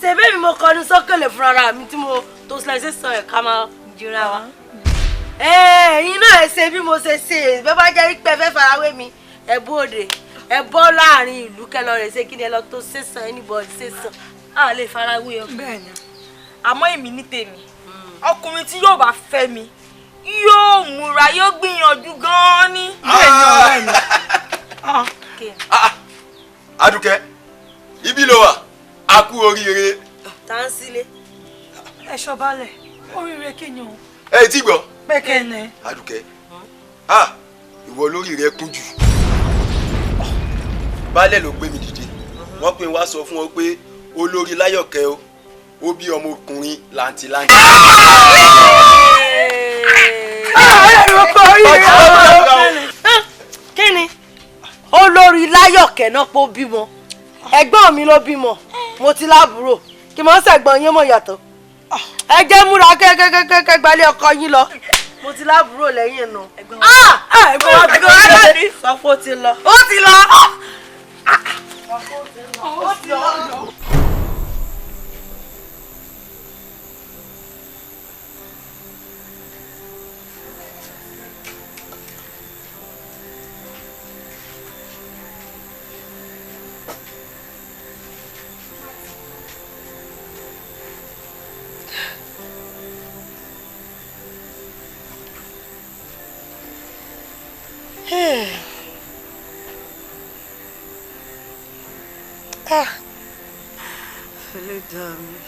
ṣèbí mi mo kọnu sókèlè fúnra mi tí mo tó sílẹ̀ ṣe sọ ẹ̀ka máa jìra wa. ẹ̀yin náà ẹ ṣe bí mo ṣe ṣe bẹ́ẹ̀ bá jẹ́ pé ẹ fẹ́ farawé mi ẹ bóde ẹ bọ́ láàrin ìlú kẹlọ rẹ̀ ṣe kí ni ẹ lọ tó ṣèṣàn anybody ṣèṣàn á lè farawé ọ. bẹ́ẹ̀ni àmọ́ èmi ní tèmi ọkùnrin tí yóò bá fẹ́ mi yóò múra yóò gbìyànjú gan-an ni. bẹ́ẹ̀ni ọ̀rẹ́ mi ẹ̀ṣọ́ balẹ̀ oríire kí ni o. ẹ ti gbọ́. pẹ́kẹ́ ni. Àdùkẹ́ ìwọ lórí rẹ kún jù. baálẹ̀ ló gbé mi dìde wọ́n pè wá sọ fún ọ pé olórí Láyọ̀kẹ́ o ó bí ọmọkùnrin làǹtìlanti. kí ni olórí Láyọ̀kẹ́ náà pọ̀ bímọ ẹ̀gbọ́n mi ló bímọ mo ti láàbúrò kí mo ń ṣẹ̀gbọ́n yín mọ̀ yàtọ̀ ẹ jẹ́ múra kẹ́kẹ́kẹ́kẹ́ gbalẹ̀ ọkọ yín lọ mo ti láàbúrò lẹ́yìn nù. ẹ̀gbọ́n wa ti sọ pé ó ti lọ. ó ti lọ. ó ti lọ. Ẹlẹ́dàá mi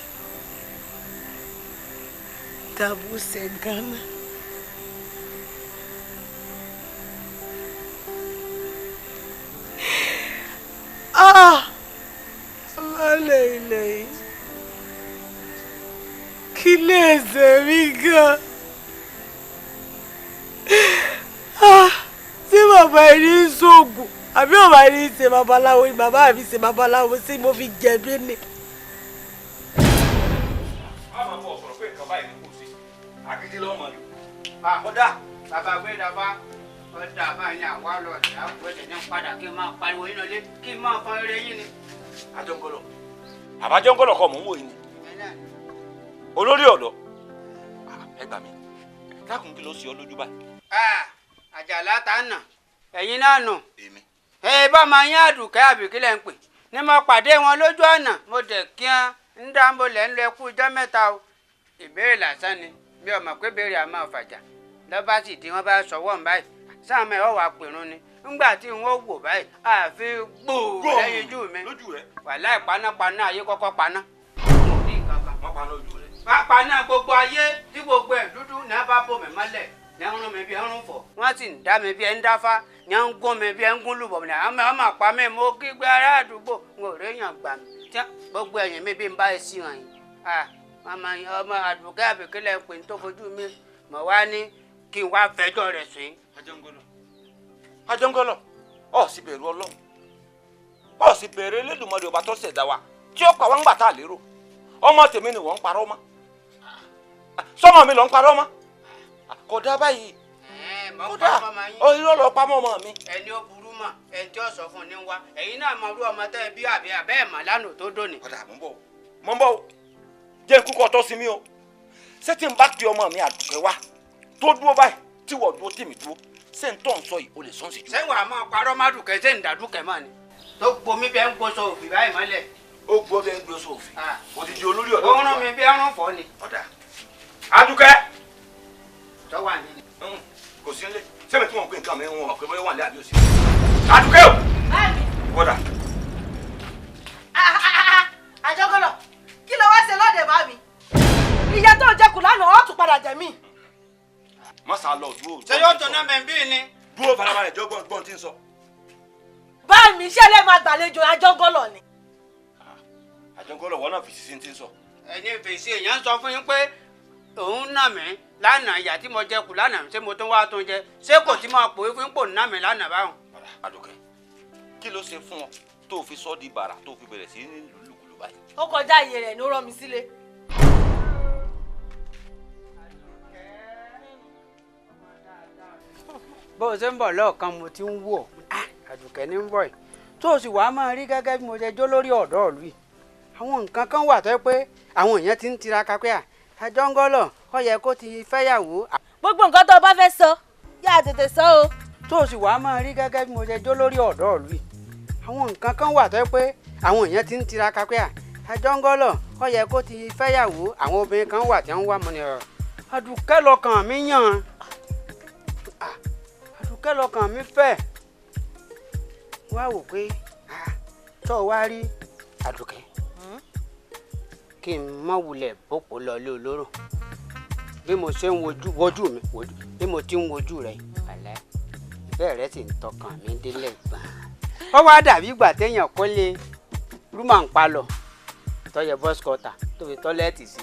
dàbò ṣe gánà. Lálẹ́ ilẹ̀ yìí kí lè ṣe mí gan. Tí bàbá ẹni ń ṣoògùn àbí bàbá ẹni ń ṣe babaláwo ni bàbá mi ṣe babaláwo sí mo fi jẹ̀bi ni. Àkọ́dá bàbá gbé dàbá ọ̀dà báyìí àwa lọ ìyàwó ẹ̀jẹ̀ ní padà kí n máa pariwo yín lọlé kí n máa fọn eré yín ni. Àjọngọlọ àbájọngọlọ kọ mò ń wò yín ni olórí ọ̀dọ́ ẹ gbà mí dákun kí ló ṣe ọ lójú báyìí. Àjàlá ta nà ẹ̀yin náà nù. ẹ bá máa yín Àdùkẹ́ àbíkílẹ̀ ń pè ní mo pàdé wọn lójú ọ̀nà mo dẹ̀ kí wọn ń dáńbò lẹ́ ń lọ ẹkú ijọ́ mẹ́ta o ìbéèrè lásán ni bí ọmọ pé béèrè àmọ́ fàjà lọ́ba sì di wọ́n bá sọ̀wọ́ ń báyìí sáàmù ẹ̀ wà pèrún ni ńgbà tí n ó wò báyìí àfi gbòò lẹ́yìn ojú mi wàláì panápaná ayé kọ́kọ́ paná. wọ́n paná gbogbo ayé tí gbogbo ẹ̀ dúdú ní a bá bò mí mọ́lẹ̀ ní ń rún mi bí ẹ ń rún fọ̀ wọ́n sì ń dá mi bí ẹ ń dáfá ní ń gún mi bí ẹ ń gún lùbọ̀ ní àwọn ọmọ àpá mi mo kí gbé ará àdúgbò n ò réyàn gbà mí tí gbogbo ẹ̀yìn mi bí n bá ẹ sí hàn yìí ọmọ Àdùkẹ́ àbíkílẹ̀ ń pè ní tó fojú mi mọ̀ wá ní kí n wá fẹjọ́ rẹ̀ sùn. Àjọngọlọ ọ sì bẹ̀rù Ọlọ́run ọ sì bẹ̀rù Elédùmarè ọba tó ṣẹ̀dá wa tí ó pa wá ń gbà tá a lérò ọmọ tèmi ni wọ́n ń parọ́ mọ́ sọmọ mi lọ ń parọ́ mọ́ kò dá báyìí kò dá irọ́ lọ pamọ́ ọmọ mi. ẹni ó burú mọ ẹni tí ó sọ fún ni wá ẹ̀yin náà mọ irú ọmọ tẹ́ ẹ bí àbí abẹ́ ẹ̀ mọ̀ lánàá tó dòní. ọ̀dà mọ̀ ń bọ̀ o jẹ́ nkú kọ́ tọ́ sí mi o ṣé tí n bá ti ọmọ mi Àdùkẹ́ wá tó dúró báyìí tí wọ́n dúró tèmi dúró ṣé n tọ́ ń sọ yìí o lè sọ́n sí jù. ṣé wàá máa parọ́ mádùkẹ́ ṣé ń dàdúkẹ́ mọ́ ni tó gbomi bẹ́ẹ̀ ń gbóso òfì báyìí mọ́lẹ̀. ó gbọ́ bẹ́ẹ̀ ń gbóso òfì òdìdí olórí ọ̀dọ́. ó rán mi bí ẹrún fọ́ ni. ọ̀dà Àdùkẹ́. tọ́wà ní. kò sí nílé sẹ́mi tí wọ́n ń pè nǹkan mi wọn mọ̀ pé bóyá wà ní àbí òsì. Àdùkẹ́ o. kódà. Àjọngọlọ kí ló wá ṣe lọ́dẹ̀ bá mi ìyá tó jẹ kù lánàá ó tún padà jẹ mí. má sá lọ dúró. ṣé yóò tó náà mẹ́bí ni. dúró farabalẹ̀ jọ gbọ́n tí ń sọ. bá mi ṣẹlẹ̀ máa gbàlejò Àjọngọlọ ni. Àjọngọlọ wọn náà fèsì sí ti ń sọ. ẹni fèsì èèyàn sọ fún yín pé òun nà mí lánàá ìyá tí mo jẹ kù lánàá ṣé mo tún wá tún jẹ ṣé kò tí máa pòwe fún pò nà mí lánàá báwọn. Àdùkẹ́ kí ló ṣe fún ọ tó fi sọ di bàrà tó fi bẹ̀rẹ̀ sí ní lùlùkulù báyìí. ó kọjá iye rẹ̀ ní ó rán mi sílé. bó o ṣe ń bọ̀ lọ́ọ̀kan mo ti ń wò Àdùkẹ́ ní ń bọ̀ yìí tó o sì wàá máa rí gẹ́gẹ́ bí mo ṣe jó lórí ọ̀dọ́ ìlú yìí àwọn nǹkan kan wà tó pé àwọn èèyàn ti ń tiraka pé Àjọngọlọ ó yẹ kó ti fẹ́yàwó. gbogbo nǹkan tó o bá fẹ́ sọ yá tètè sọ o. tó o sì wàá máa rí gẹ́gẹ́ bí mo ṣe jó lórí ọ̀dọ́ ìlú yìí àwọn nǹkan kan wà tó pé àwọn èèyàn ti ń tiraka pé Àjọngọlọ ó yẹ kó ti fẹ́yàwó àwọn obìnrin kan wà tí wọ́n wá mọ́ ni Àdùkẹ́ lọ́kàn mi yàn Àdùkẹ́ lọ́kàn mi fẹ́ wá wò pé tó o wá rí Àdùkẹ́ kí n má wulẹ̀ bòpò lọ lé olóró bí mo ṣe ń wojú mi bí mo ti ń wojú rẹ àlẹ́ ìfẹ́ rẹ sì ń tọkàn mi délẹ̀ gbọ́n. ó wá dàbí ìgbà téèyàn kọ́lé rúmà ń palọ̀ tọ́yẹ bọ́sikọ́tà tó fi tọ́lẹ́ẹ̀tì sí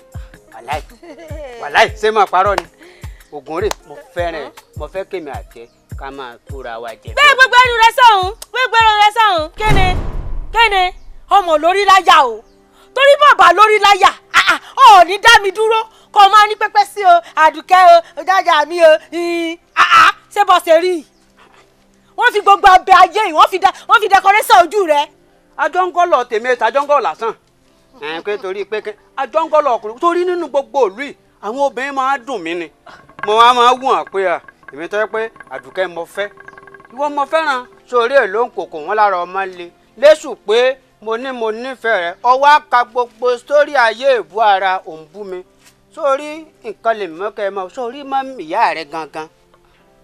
wàláì ṣé máa parọ́ ni ògùn rè mo fẹ́ràn mo fẹ́ kémi àtẹ ká máa kóra wa jẹ. bẹ́ẹ̀ gbogbo ẹnu rẹ sọ̀hún gbogbo ẹnu rẹ sọ̀hún kéne ọmọ lórí láyà o torí bàbá lórí láyà ọ̀ ní dá mi dúró kó o máa ní pẹ́pẹ́ sí o Àdùkẹ́ o jájà mi o ṣé bọ́ ṣe rí i wọ́n fi gbogbo abẹ ayé yìí wọ́n fi dẹkọrẹ́sọ̀ ojú rẹ. ajọ́ngọ́lọ̀ tèmi tajọ́ngọ́ lásán pé torí pé ajọ́ngọ́lọ̀ ọkùnrin torí nínú gbogbo òlú yìí àwọn obìnrin máa dùn mí ni mo wá máa wù hàn pé èmi tọ́ pé Àdùkẹ́ mo fẹ́ ìwọ mo fẹ́ràn sórí èlò ń kòkò wọn lára ọmọ le lẹ́sùn pé mo nífẹ̀ẹ́ rẹ ọwọ́ aka gbogbo sórí ayé ìbú ara òun bú mi sórí nǹkan lè mọ́kẹ́ mọ́ sórí mọ́ ìyá rẹ gangan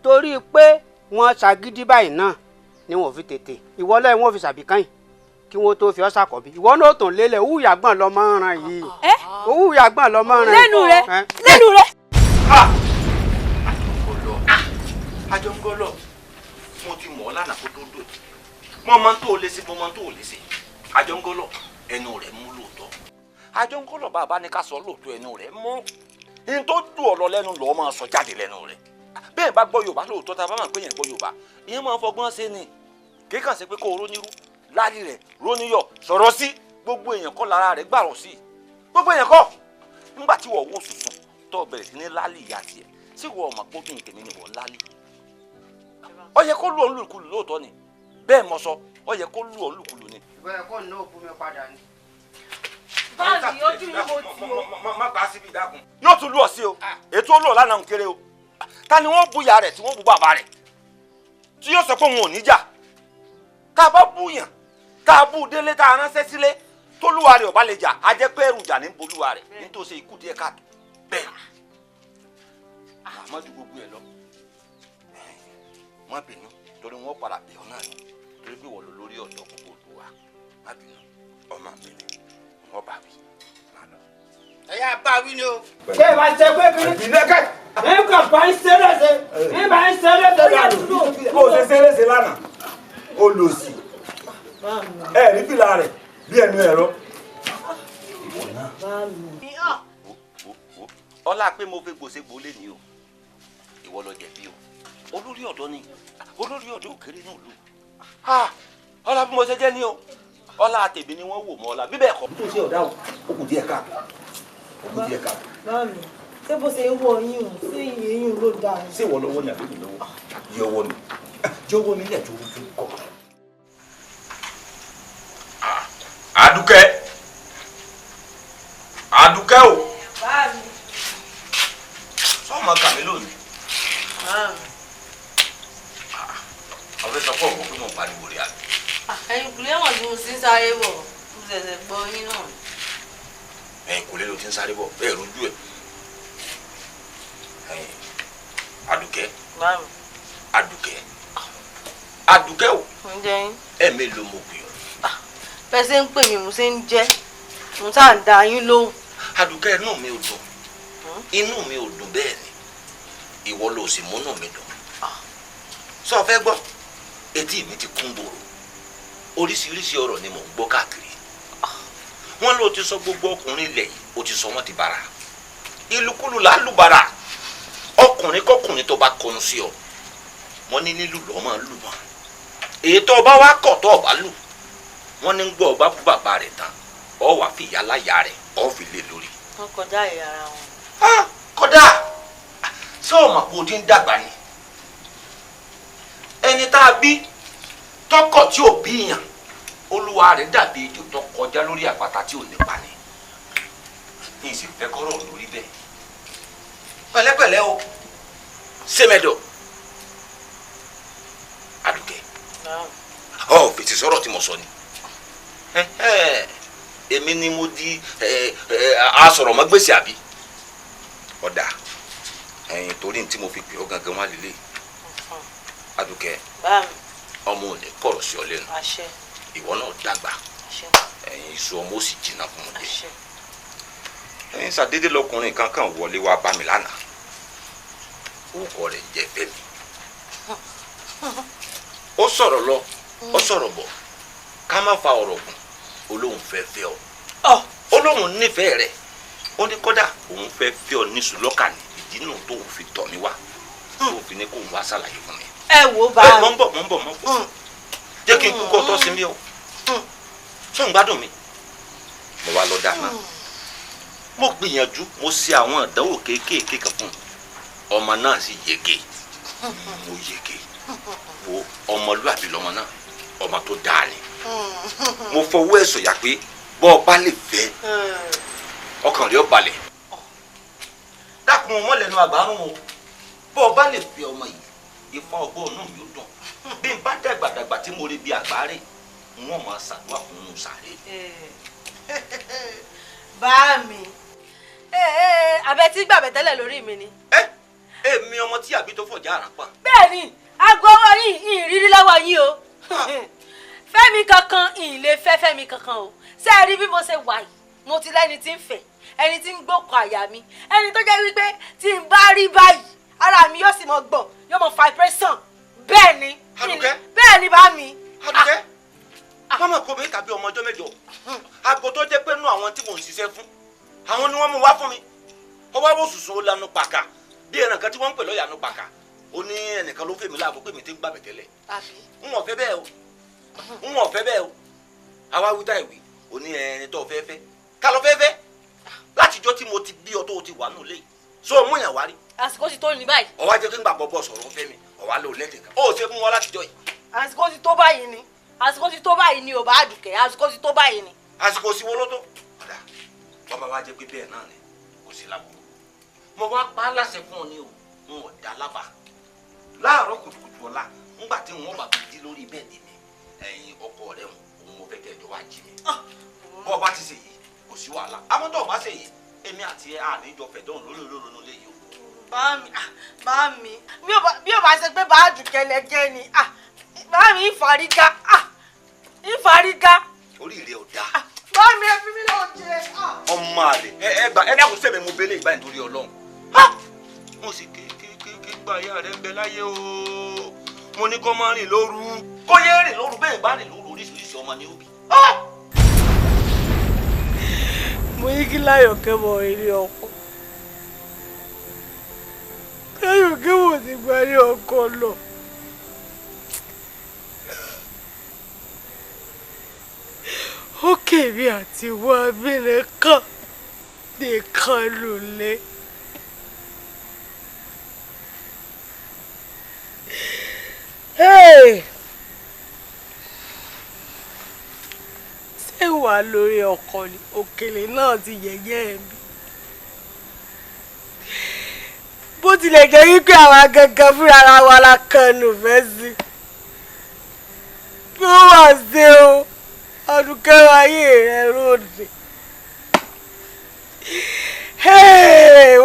torí pé wọ́n ṣàgídí báyìí náà ni wọ́n fi tètè ìwọ lẹ́yìn wọ́n fi ṣàbíkányìn kí wọ́n tó fi ọ́ ṣàkọ́bí ìwọ náà tún lélẹ̀ òwú ìyàgbọ́n lọ́mọ ràn yìí òwú ìyàgbọ́n lọ́mọ ràn yìí. lẹ́nu rẹ. Ajọ́ngọ́lọ̀ mo ti mọ̀ ọ́ lánàá kó tó dò mo mọ tó o lè ṣe mo mọ tó o lè ṣe Ajọ́ngọ́lọ̀ ẹnu rẹ̀ mú lóòótọ́ Ajọ́ngọ́lọ̀ bàbá ní ká sọ lóòótọ́ ẹnu rẹ̀ mú ní tó dù ọ́ lọ lẹ́nu lọ́ọ́ máa sọ jáde lẹ́nu rẹ̀ bẹ́ẹ̀ bá gbọ́ Yorùbá lóòótọ́ tá a bá máa pè yẹn gbọ́ Yorùbá ìyẹn máa fọgbọ́n ṣe ni kì í kàn ṣe pé kó o rónírú láàrí rẹ̀ róníyọ̀ sọ̀rọ̀ sí gbogbo èèyàn kọ́ lára rẹ̀ gbàrọ̀ sí gbogbo èèyàn kọ́ nígbà tí wọ́n wò sùsùn tó bẹ̀rẹ̀ sí ní lálì ìyá tiẹ̀ sí wọ́n ọmọ gbógun tèmi ni wọ́n lálì ó yẹ kó lù ọ́ lùkulù lóòótọ́ ni bẹ́ẹ̀ mọ sọ ó yẹ kó lù ọ́ lùkulù ni. ìbẹ̀rẹ̀ kó ní òkú mi padà ni. báàgì ojú yìí mo ti o. má gbà síbi ìdákun. yóò tún lù ọ́ sí o ètò olú ọ̀la náà ń kéré o ta ni wọ́n bu ìyá rẹ̀ tí wọ́n bu bàbá rẹ̀ tí yóò sọ pé òun ò ní jà tá a bá bú yàn tá a bú délé tá a ránṣẹ́ sílé tólúwa rẹ̀ ò bá lè jà á jẹ́ pé ẹrù jà ní bolúwa rẹ̀ nítòsí ikú díẹ̀ káàtó bẹ́ẹ̀ àmọ́ ju gbogbo ẹ̀ lọ má bínú torí wọn padà bí ọ náà ni torí pé wọ́n lò lórí ọ̀dọ́ gbogbo olúwa má bínú ọmọ mi ni wọ́n bá wí má lọ. ẹ̀yà bá wí ni o. ṣé ìbá ṣe pé kí ni ẹ kàn bá ń ṣeréṣe ẹ bá ń ṣeréṣe lánàá. bó o ṣe ṣeréṣe lánàá o lò sí ẹ rí fìlà rẹ bí ẹnu ẹ̀rọ. ọlá pé mo fẹ́ gbòsè gbòlé ni o ìwọ ló jẹ̀bi o olórí ọ̀dọ́ ni olórí ọ̀dọ́ òkèrè náà lò ọlá bí mo ṣe jẹ́ ni o ọlá tèmi ni wọ́n wò mọ́ ọlá bíbẹ̀ kọ́. tó ṣe ọ̀dà o ó kù díẹ̀ káàbọ̀ ó kù díẹ̀ káàbọ̀. báàmì ṣé bó ṣe ń wọ yín o ṣé ìyẹn ló dáa. ṣé ìwọ lọ́wọ́ ni àbí mi lọ́wọ́ yọ ọwọ́ mi jẹ́ ọwọ́ mi lẹ́ẹ̀tọ́ ojú kọ̀. Àdùkẹ́ Àdùkẹ́ o. báàmì. sọ́ọ̀mù kàmí lónìí. ọ̀rẹ́ sọ fún ọ̀gbọ́n pé mo pariwo rí àgbẹ̀. ẹ̀yin kùlé wọn ni mo ti ń sáré bọ̀ mo ṣẹ̀ṣẹ̀ gbọ́ yín náà. ẹ̀yin kùlé ló ti ń sáré bọ̀ bẹ́ẹ̀ rojú ẹ̀. Àdùkẹ́ Àdùkẹ́ Àdùkẹ́ o. ǹjẹ́ yín. ẹ̀mí ló mo pè ọ́. bẹ́ẹ̀ ṣe ń pè mí mo ṣe ń jẹ́ mo tá à ń da yín lóhùn. Àdùkẹ́ inú mi ò dùn inú mi ò dùn bẹ́ẹ̀ ni ìwọ ló sì múnú mi dùn. sọ fẹ́ gbọ́ etí mi ti kún gbòòrò oríṣiríṣi ọ̀rọ̀ ni mò ń gbọ́ káàkiri wọ́n ló ti sọ gbogbo ọkùnrin ilẹ̀ yìí ó ti sọ wọ́n ti bára ìlúkulù là ń lù bára ọkùnrin kọkùnrin tó bá kọnu sí ọ wọ́n ní nílùú lọ́ máa ń lù wọ́n èyí tó bá wá kọ̀ tó bá lù wọ́n ní gbọ́ ọba fún bàbá rẹ̀ tán ọ wà fi ìyá láyà rẹ̀ ọ fi lé lórí. wọ́n kọjá ìyá ara wọn. kódà ṣé ọmọ kò ti ń dàgbà ni ẹni tá a bí tọkọ tí ò bí yàn olúwa rẹ̀ dàbí ejò tó kọjá lórí àpáta tí ò nípa ni ní ìsìn fẹ́ kọ́rọ̀ lórí bẹ́ẹ̀ pẹ̀lẹ́pẹ̀lẹ́ o sẹmẹdọ Àdùkẹ́ ọ fèsì sọ̀rọ̀ tí mo sọ ni èmi ni mo di asọ̀rọ̀ mọ́ gbèsè àbí ọ̀dà torí tí mo fi pè ọ́ gangan wá lélẹ̀ Àdùkẹ́ ọmọ ò ní kọ̀rọ̀ sí ọ lẹ́nu ìwọ náà dàgbà iṣu ọmọ ó sì jìnnà fún ọdẹ ẹ̀yin ṣàdédé lọkùnrin kankan wọlé wá bá mi lánàá orúkọ rẹ̀ jẹ́ Fẹ́mi ó sọ̀rọ̀ lọ ó sọ̀rọ̀ bọ̀ ká má fa ọ̀rọ̀ gùn olóhùn fẹ́ fẹ́ ọ olóhùn nífẹ̀ẹ́ rẹ̀ ó ní kódà òun fẹ́ fẹ́ ọ níṣu lọ́kà ní ìdí nù tó fi tọ̀ mí wá tó fi ní kó wá ṣàlàyé fún mi. ẹ wo bá mọ̀ ń bọ̀ jẹ́ kí n kú kó tọ́ sí mi o sọ ń gbádùn mi mo wá lọ dáná mo gbìyànjú mo ṣe àwọn ìdánwò kéékèèké kan fún ọmọ náà sì yege mo yege wo ọmọlúwàbí lọmọ náà ọmọ tó dáa ni mo fọwọ́ ẹ̀ sọ̀yà pé bọ́ ọ bá lè fẹ́ ọkàn rẹ̀ ó balẹ̀ dákun ọmọ lẹ́nu àgbárùn o bọ́ ọ bá lè fẹ́ ọmọ yìí ìfọ ọgbọ́n náà yóò dùn bí n bá dàgbàdàgbà tí mo rí bí àgbáre wọn máa ṣàdúrà fún un sáré. bá mi abẹ tí gbàgbẹ tẹ́lẹ̀ lórí mi ni. èmi ọmọ tí àbí tó fọjá àràpá. bẹ́ẹ̀ni aago ọwọ́ yín ìrírí lọ́wọ́ yín o Fẹ́mi kankan ìlé Fẹ́mi kankan o ṣé ẹ rí bí mo ṣe wà yìí mo ti lẹ́ni tí ń fẹ́ ẹni tí ń gbókò àyà mi ẹni tó jẹ́ wípé tí n bá rí báyìí ara mi yóò sì mọ gbọ̀n yóò mọ vibration bẹ́ẹ̀ ni bẹ́ẹ̀ ni bá mi. Adúkẹ́ mọ́mọ́ kò mí tàbí ọmọ ọjọ́ mẹ́jọ aago tó jẹ́ pé nú àwọn tí mò ń ṣiṣẹ́ fún àwọn ni wọ́n mú wá fún mi wọ́n wá wò sùsùn ó lanu pàkà bí ẹran kan tí wọ́n ń pè lọ́ọ̀yà nu pàkà ó ní ẹnìkan ló fèmí láàbò pé mi ti ń gbàgbẹ́ tẹ́lẹ̀ ń wọ̀n fẹ́ bẹ́ẹ̀ o àwa wíta ìwé ó ní ẹni tó fẹ́ fẹ́ ká lọ fẹ́ fẹ́ látijọ́ tí mo ti bí ọ tó ti wà nù lé so mú yàn wá rí. àsìkò ti tó ní báyìí. ọwọ́ ajẹ́ kí n gbà bọ́ sọ̀rọ̀ fẹ́ mi ọ̀wá ló lẹ́tẹ̀ kan ó ṣe fún wọn látijọ́ yìí. àsìkò ti tó báyìí ni àsìkò ti tó báyìí ni ò bá Àdùkẹ́ àsìkò ti tó báyìí ni. àsìkò sí wo ló tó. ọ̀dà bàbá wa jẹ́ pé bẹ́ẹ̀ náà ni kò sí lábúrò mo wá pa á láṣẹ fún ọ ní o n ò dá lábàá láàárọ̀ kùtùkùtù ọ̀la ńgbà tí wọ́n bá fi dí lórí bẹ́ẹ̀dì mi ẹ̀yin ọkọ rẹ̀ òun mo fẹ́ kẹ́ ẹjọ́ wá jí mi bọ́ bá ti ṣe yìí kò sí wàhálà àmọ́ tó o bá ṣe yìí èmi àti ẹ àníjọ fẹ̀dọ́n lólólólónú lé yìí o. bá mi bí o bá ṣe pé bá Àdùkẹ́ lẹ́gẹ́ ni bá mi ìfàrígá. orí rẹ ò dáa. bá mi ẹ fi mí lọ jẹ. ọmọ àlè ẹ dákun sẹ́mi mo bẹ́lẹ̀ ìgbà nítorí Ọlọ́run mo sì kéékèèké gba ìyá rẹ ń bẹ láyé o mo ní kó má rìn lóru kó yé rìn lóru bẹ́ẹ̀ bá rìn lóru oríṣiríṣi ọmọ ni ó bí. mo yí kí Láyọ̀kẹ́ mọ ilé ọkọ Láyọ̀kẹ́ mọ ti gba ilé ọkọ lọ. ó kèmí àti wọ́n abẹ́rẹ́ kan nìkan lulẹ̀. ṣé wàá lórí ọkọ ni òkèlè náà ti yẹ̀yẹ́ mi. bó tilẹ̀ jẹ́ wípé àwa gangan fúnra ara wa la kanu fẹ́ sí. bí wọ́n wá ṣe o Àdùkẹ́ wáyé rẹ̀ lóde.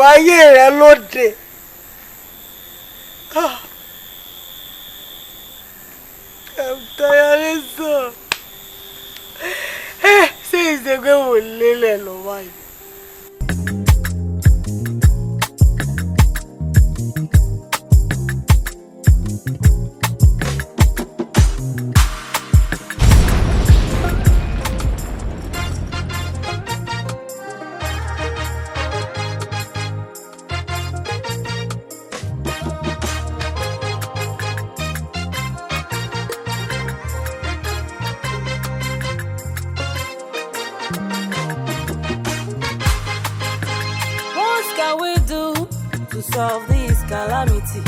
wáyé rẹ̀ lóde. I'm tired so. Ṣé ìṣègbè wò lélẹ̀ lọ́wọ́ yìí? Solve this calamity.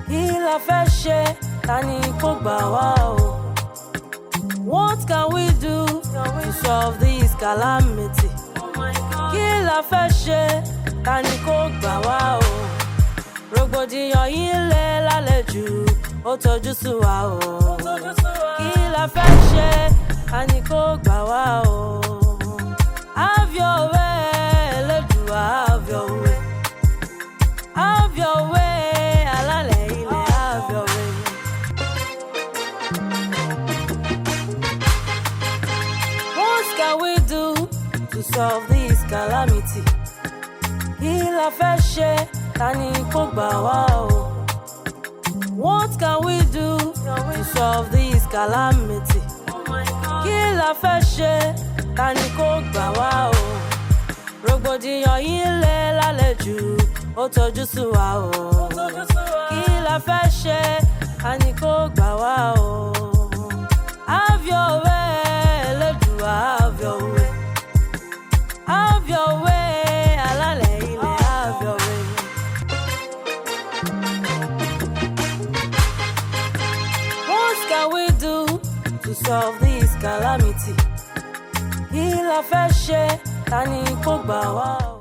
Kí la fẹ́ ṣe tani kó gbà wá o. What can we do to solve this calamity? Kí la fẹ́ ṣe tani kó gbà wá o. Rògbòdìyàn yìí lé lálejò ó tọ́jú sú wa o. Kí la fẹ́ ṣe tani kó gbà wá o. Have your way, Elédùà, have your way. Have your way, alálẹ̀ ilẹ̀, have your way. What can we do to solve this calamity? Kí la fẹ́ ṣe ta ni kó gbà wá o? What can we do to solve this calamity? Kí la fẹ́ ṣe ta ni kó gbà wá o? Rògbòdìyàn yìí lé lálejò ó tọ́jú sú wa o. Kí la fẹ́ ṣe ta ni kó gbà wá o? Have your way, Elédùà, have your way. Have your way, alálẹ̀ ilẹ̀, have your way. What can we do to solve this calamity? Kí la fẹ́ ṣe ta ni kó gbà wá o?